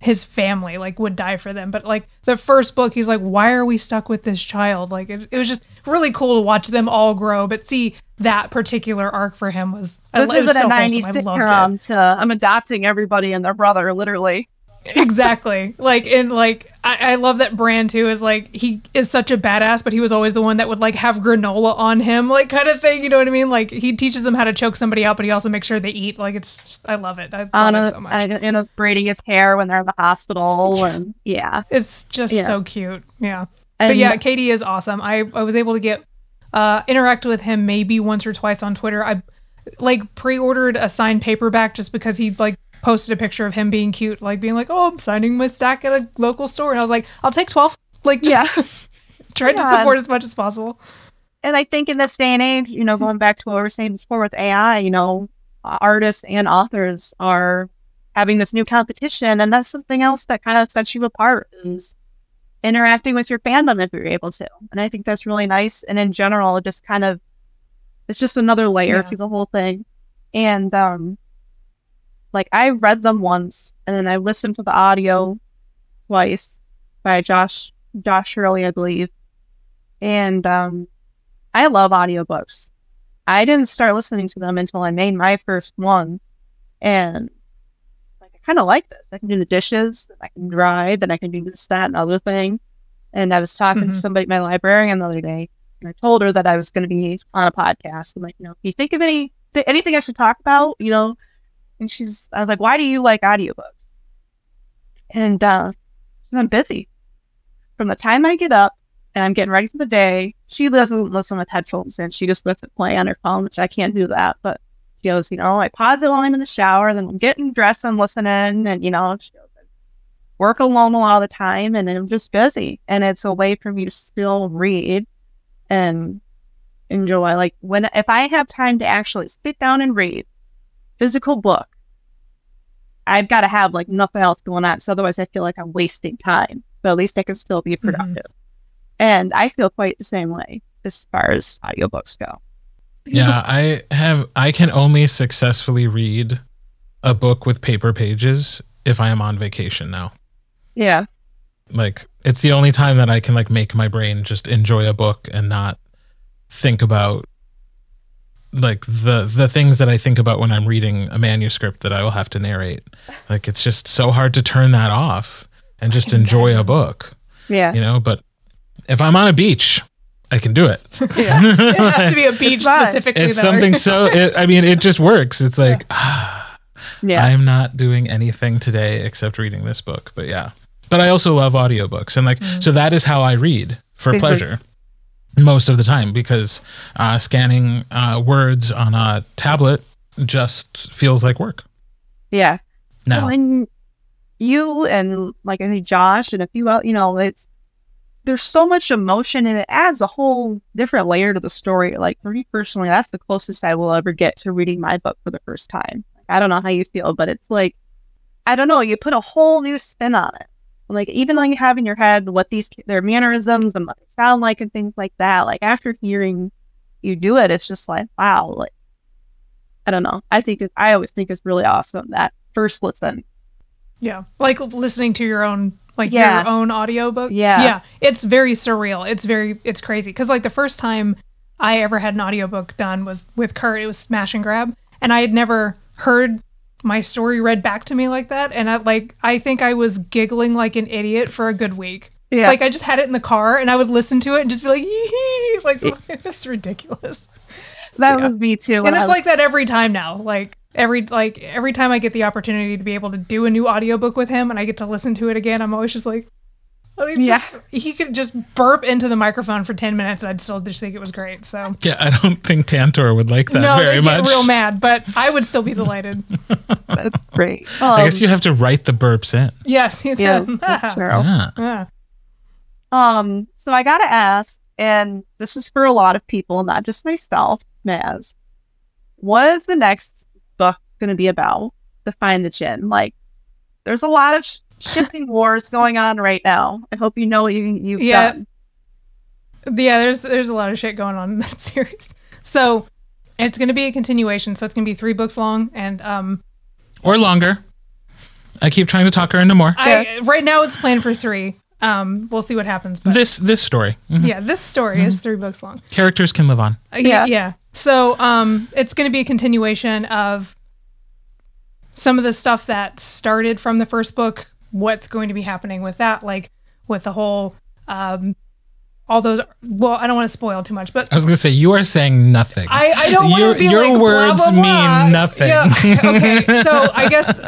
his family, like would die for them. But like the first book, he's like, why are we stuck with this child? Like it was just really cool to watch them all grow. But see, that particular arc for him was
a 90s sitcom to I'm adopting everybody and their brother, literally.
Exactly. I love that Bran too is like, he is such a badass, but he was always the one that would like have granola on him, like kind of thing. You know what I mean? Like he teaches them how to choke somebody out, but he also makes sure they eat. Like it's just, I love it. I love it so much.
And was braiding his hair when they're in the hospital. And
it's just so cute. Yeah. But yeah, KD is awesome. I was able to get interact with him maybe once or twice on Twitter. I like pre-ordered a signed paperback just because he like posted a picture of him being cute, like being like, oh, I'm signing my stack at a local store. And I was like, I'll take 12. Like, just try to support as much as possible.
And I think in this day and age, you know, going back to what we were saying before with AI, you know, artists and authors are having this new competition. And that's something else that kind of sets you apart is interacting with your fandom if you're able to. And I think that's really nice. And in general, it just kind of, it's just another layer to the whole thing. And, like I read them once and then I listened to the audio twice by Josh Hurley, I believe. And I love audiobooks. I didn't start listening to them until I named my first one. And like I kind of like this. I can do the dishes, I can drive, then I can do this, that, and other thing. And I was talking to somebody, my librarian the other day, and I told her that I was going to be on a podcast. I'm like, you know, if you think of anything I should talk about, you know. And I was like, why do you like audiobooks? And I'm busy. From the time I get up and I'm getting ready for the day, she doesn't listen with headphones in. She just lets it play on her phone, which I can't do that. But she goes, you know, I pause it while I'm in the shower, then I'm getting dressed and listening. And, you know, she goes, I work alone a lot of the time and I'm just busy. And it's a way for me to still read and enjoy. Like if I have time to actually sit down and read, physical book, I've got to have like nothing else going on. So otherwise I feel like I'm wasting time, but at least I can still be productive. And I feel quite the same way as far as audiobooks go.
Yeah, I can only successfully read a book with paper pages if I am on vacation now.
Yeah.
Like it's the only time that I can like make my brain just enjoy a book and not think about like the things that I think about when I'm reading a manuscript that I will have to narrate. Like it's just so hard to turn that off and just enjoy a book.
Yeah.
You know, but if I'm on a beach, I can do it.
Yeah. It has to be a beach specifically.
It's something it just works. It's like, I'm not doing anything today except reading this book. But yeah. But I also love audiobooks. And like, so that is how I read for pleasure. Most of the time, because scanning words on a tablet just feels like work.
Yeah.
Now,
well, and you and like I think Josh and a few out, you know, there's so much emotion and it adds a whole different layer to the story. Like for me personally, that's the closest I will ever get to reading my book for the first time. I don't know how you feel, but it's like, I don't know, you put a whole new spin on it. Like, even though you have in your head what their mannerisms and what they sound like and things like that, like, after hearing you do it, it's just like, wow, like, I don't know. I always think it's really awesome, that first listen.
Yeah. Like, listening to your own, like, your own audiobook.
Yeah.
Yeah. It's very surreal. It's crazy. Because, like, the first time I ever had an audiobook done was with Kirt. It was Smash and Grab. And I had never heard my story read back to me like that. And I think I was giggling like an idiot for a good week. Yeah. Like I just had it in the car and I would listen to it and just be like, hee, like it's ridiculous.
That was me too.
And it's like that every time now. Like every time I get the opportunity to be able to do a new audiobook with him and I get to listen to it again, I'm always just like, he could just burp into the microphone for 10 minutes and I'd still just think it was great. So
yeah, I don't think Tantor would like that very much.
No, they'd get real mad, but I would still be delighted.
That's great.
I guess you have to write the burps in.
Yes.
Yeah, that's true. Yeah. So I gotta ask, and this is for a lot of people, not just myself, Maz, what is the next book going to be about to find the Djinn? Like, there's a lot of shipping wars going on right now. I hope you know what you've done.
Yeah, there's a lot of shit going on in that series. So it's going to be a continuation. So it's going to be 3 books long and
or longer. I keep trying to talk her into more.
Right now it's planned for 3. We'll see what happens. But
this story. Mm-hmm.
Yeah, this story is 3 books long.
Characters can live on.
Yeah. So it's going to be a continuation of some of the stuff that started from the first book. What's going to be happening with that, like with the whole all those, well, I don't want to spoil too much, but
I was going to say, you are saying nothing.
I don't want to be
your
like,
words
blah, blah, blah.
mean nothing.
Yeah. Okay, so I guess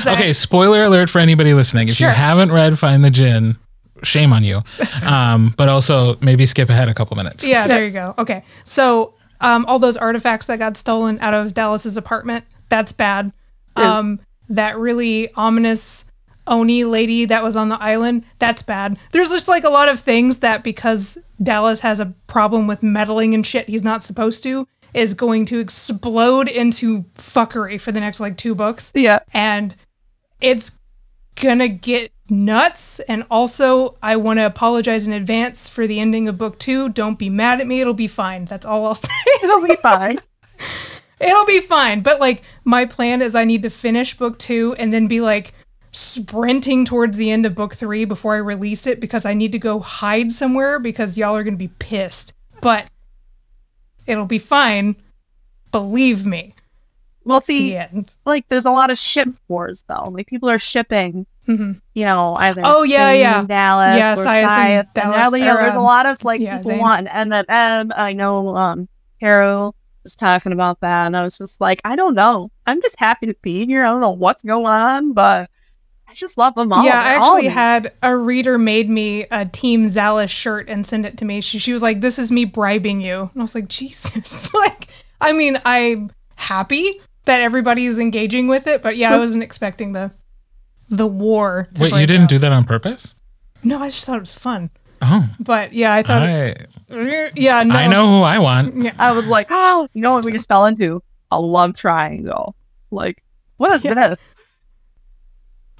okay, spoiler alert for anybody listening. If you haven't read Find the Djinn, shame on you. But also maybe skip ahead a couple minutes.
Yeah, there you go. Okay, so all those artifacts that got stolen out of Dallas's apartment, that's bad. That really ominous Oni lady that was on the island, that's bad. There's just like a lot of things that because Dallas has a problem with meddling and shit he's not supposed to, is going to explode into fuckery for the next like 2 books.
Yeah.
And it's gonna get nuts. And also I want to apologize in advance for the ending of book 2. Don't be mad at me. It'll be fine. That's all I'll say.
It'll be fine.
It'll be fine. But like my plan is I need to finish book 2 and then be like sprinting towards the end of book 3 before I release it because I need to go hide somewhere because y'all are going to be pissed. But it'll be fine. Believe me.
Well, see, like there's a lot of ship wars though. Like people are shipping, you know, either
Dallas,
or Dallas. And now, there's a lot of like people want and then I know Harold was talking about that and I was just like, I don't know. I'm just happy to be here. I don't know what's going on, but I just love them all.
Yeah, I actually had a reader made me a Team Zallis shirt and send it to me. She was like, this is me bribing you. And I was like, Jesus. Like, I mean, I'm happy that everybody is engaging with it, but yeah, I wasn't expecting the war to
Wait, you didn't do that on purpose?
No, I just thought it was fun.
Oh.
But yeah, I thought
I know who I want.
Yeah. I was like, oh, you know what we just fell into? A love triangle. Like, what is this?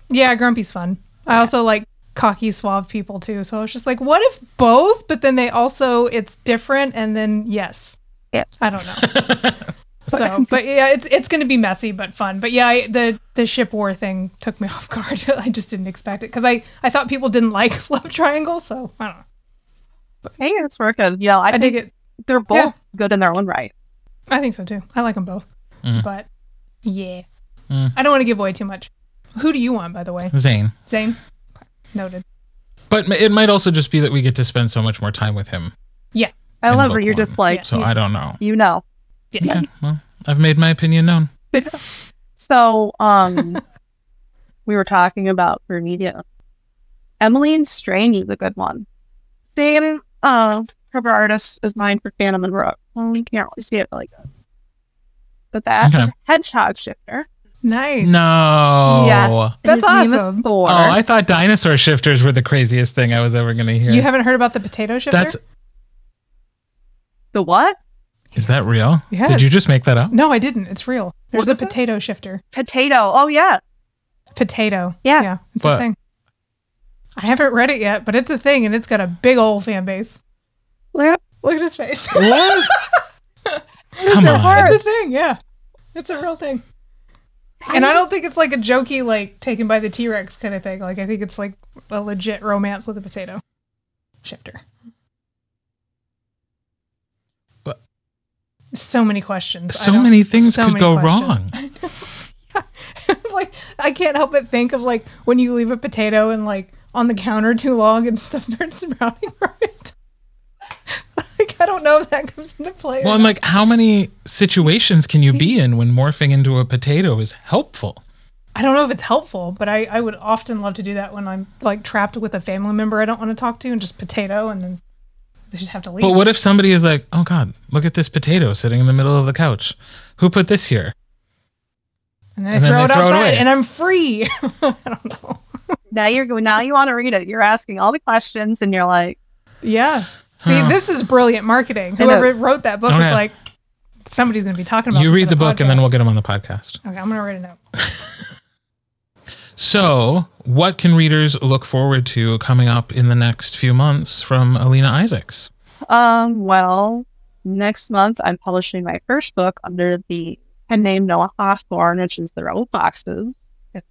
Yeah, Grumpy's fun. I also like cocky, suave people too. So I was just like, what if both? But then it's different. And then, yes.
Yeah.
I don't know. So, but yeah, it's going to be messy, but fun. But yeah, the ship war thing took me off guard. I just didn't expect it because I thought people didn't like love triangle. So I don't know.
But hey, it's working. Yeah, I think
it.
They're both good in their own right.
I think so too. I like them both. But yeah, I don't want to give away too much. Who do you want, by the way?
Zane.
Okay. Noted.
But it might also just be that we get to spend so much more time with him.
Yeah.
I love it. You're just like...
So I don't know.
You know.
Yes.
Okay, well, I've made my opinion known.
So, we were talking about for media. Emmeline Strange is a good one. Same cover artist as mine for Phantom and Rook. Well, you can't really see it really good. But that hedgehog shifter.
Nice.
No.
Yes.
That's awesome.
Oh, I thought dinosaur shifters were the craziest thing I was ever going to hear.
You haven't heard about the potato shifter?
The what?
Is that real?
Yes.
Did you just make that up?
No, I didn't. It's real. There's a potato shifter.
Potato. Oh, yeah.
Potato.
Yeah.
Yeah. It's a thing. I haven't read it yet, but it's a thing and it's got a big old fan base. Look at his face.
What?
Come on. It's a thing. Yeah. It's a real thing. And I don't think it's like a jokey, like taken by the T-Rex kind of thing. Like, I think it's like a legit romance with a potato shifter.
But
So many questions.
So many things could go wrong.
Like, I can't help but think of like when you leave a potato and like on the counter too long and stuff starts sprouting from it. Like, I don't know if that comes into play.
Well, I'm like, how many situations can you be in when morphing into a potato is helpful?
I don't know if it's helpful, but I would often love to do that when I'm like trapped with a family member I don't want to talk to and just potato, and then they just have to leave.
But what if somebody is like, oh God, look at this potato sitting in the middle of the couch. Who put this here?
And then I throw it outside and I'm free. I don't know.
Now you want to read it. You're asking all the questions and you're like,
yeah. See, this is brilliant marketing. Whoever wrote that book was like, somebody's going to be talking about
You
this
read the book
podcast.
and then we'll get them on the podcast.
Okay, I'm going to write a note.
So, what can readers look forward to coming up in the next few months from Aelina Isaacs?
Well, next month I'm publishing my first book under the pen name Noah Hawthorne, which is The Rebel Foxes. It's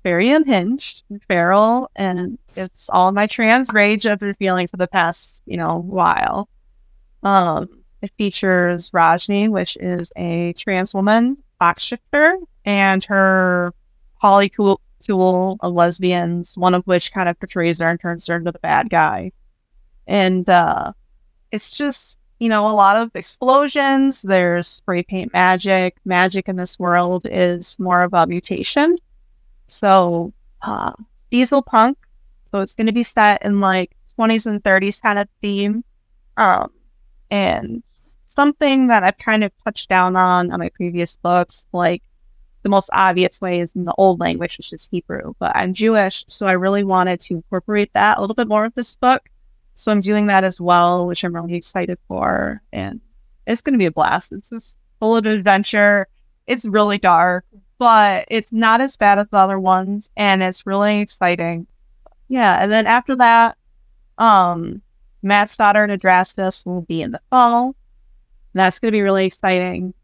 very unhinged and feral, and it's all my trans rage I've been feeling for the past, while. It features Rajni, which is a trans woman fox shifter, and her polycule of lesbians, one of which kind of portrays her and turns her into the bad guy. And it's just, a lot of explosions. There's spray paint magic. Magic in this world is more of a mutation. So diesel punk. So it's going to be set in like 20s and 30s kind of theme. And something that I've kind of touched down on my previous books, like the most obvious way is in the old language, which is Hebrew, but I'm Jewish, so I really wanted to incorporate that a little bit more with this book. So I'm doing that as well, which I'm really excited for, and it's going to be a blast. It's just full of adventure. It's really dark, but it's not as bad as the other ones, and it's really exciting. Yeah, and then after that, Matt's Daughter in Adrastus will be in the fall. That's going to be really exciting.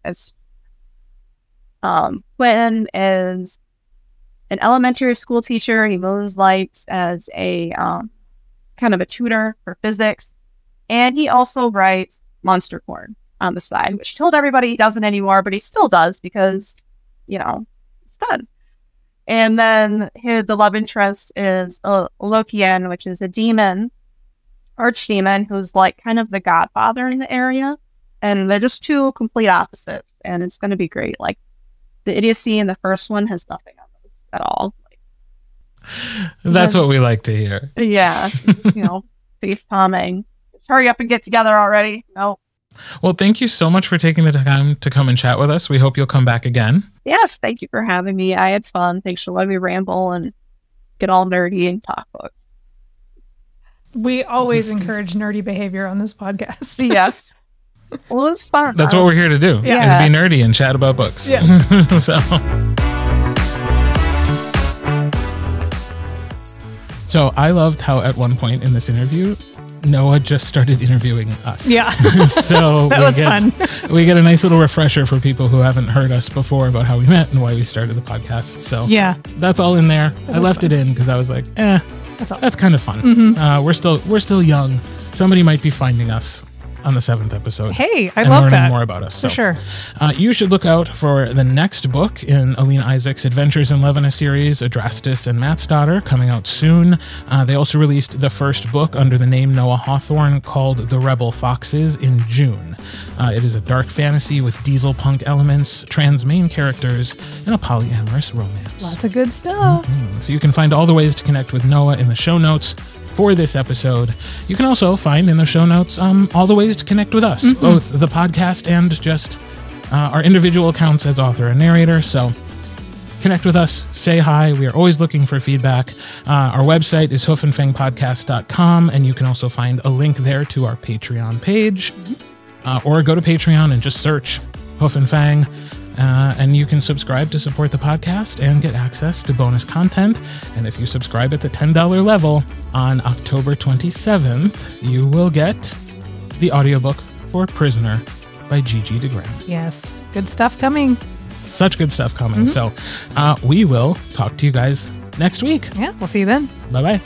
Quentin is an elementary school teacher. He mows lights as a kind of a tutor for physics. And he also writes monster porn on the side, which he told everybody he doesn't anymore, but he still does because, it's fun. And then the love interest is Lokian, which is a demon, archdemon, who's like kind of the godfather in the area. And they're just two complete opposites. And it's going to be great. Like, the idiocy in the first one has nothing on this at all.
That's what we like to hear.
Yeah. Face palming. Just hurry up and get together already. No.
Well, thank you so much for taking the time to come and chat with us. We hope you'll come back again.
Yes. Thank you for having me. I had fun. Thanks for letting me ramble and get all nerdy and talk books.
We always encourage nerdy behavior on this podcast.
Yes. Well, it was fun.
That's what we're here to do, is be nerdy and chat about books.
Yeah.
So I loved how at one point in this interview, Noah just started interviewing us.
Yeah.
So
that was fun.
We get a nice little refresher for people who haven't heard us before about how we met and why we started the podcast. So that's all in there. I left it in because I was like, that's kind of fun. Mm-hmm. We're still young. Somebody might be finding us on the 7th episode.
Hey, I love that.
Learning more about us.
For sure.
You should look out for the next book in Aelina Isaacs' Adventures in Levinas series, Adrastus and Matt's Daughter, coming out soon. They also released the first book under the name Noah Hawthorne called The Rebel Foxes in June. It is a dark fantasy with diesel punk elements, trans main characters, and a polyamorous romance.
Lots of good stuff.
Mm-hmm. So you can find all the ways to connect with Noah in the show notes for this episode. You can also find in the show notes all the ways to connect with us, both the podcast and just our individual accounts as author and narrator. So connect with us, say hi. We are always looking for feedback. Our website is hoofandfangpodcast.com, and you can also find a link there to our Patreon page, or go to Patreon and just search Hoof and Fang. And you can subscribe to support the podcast and get access to bonus content. And if you subscribe at the $10 level on October 27th, you will get the audiobook for Prisoner by Gigi DeGrand.
Yes, good stuff coming.
Such good stuff coming. So we will talk to you guys next week.
Yeah, we'll see you then.
Bye-bye.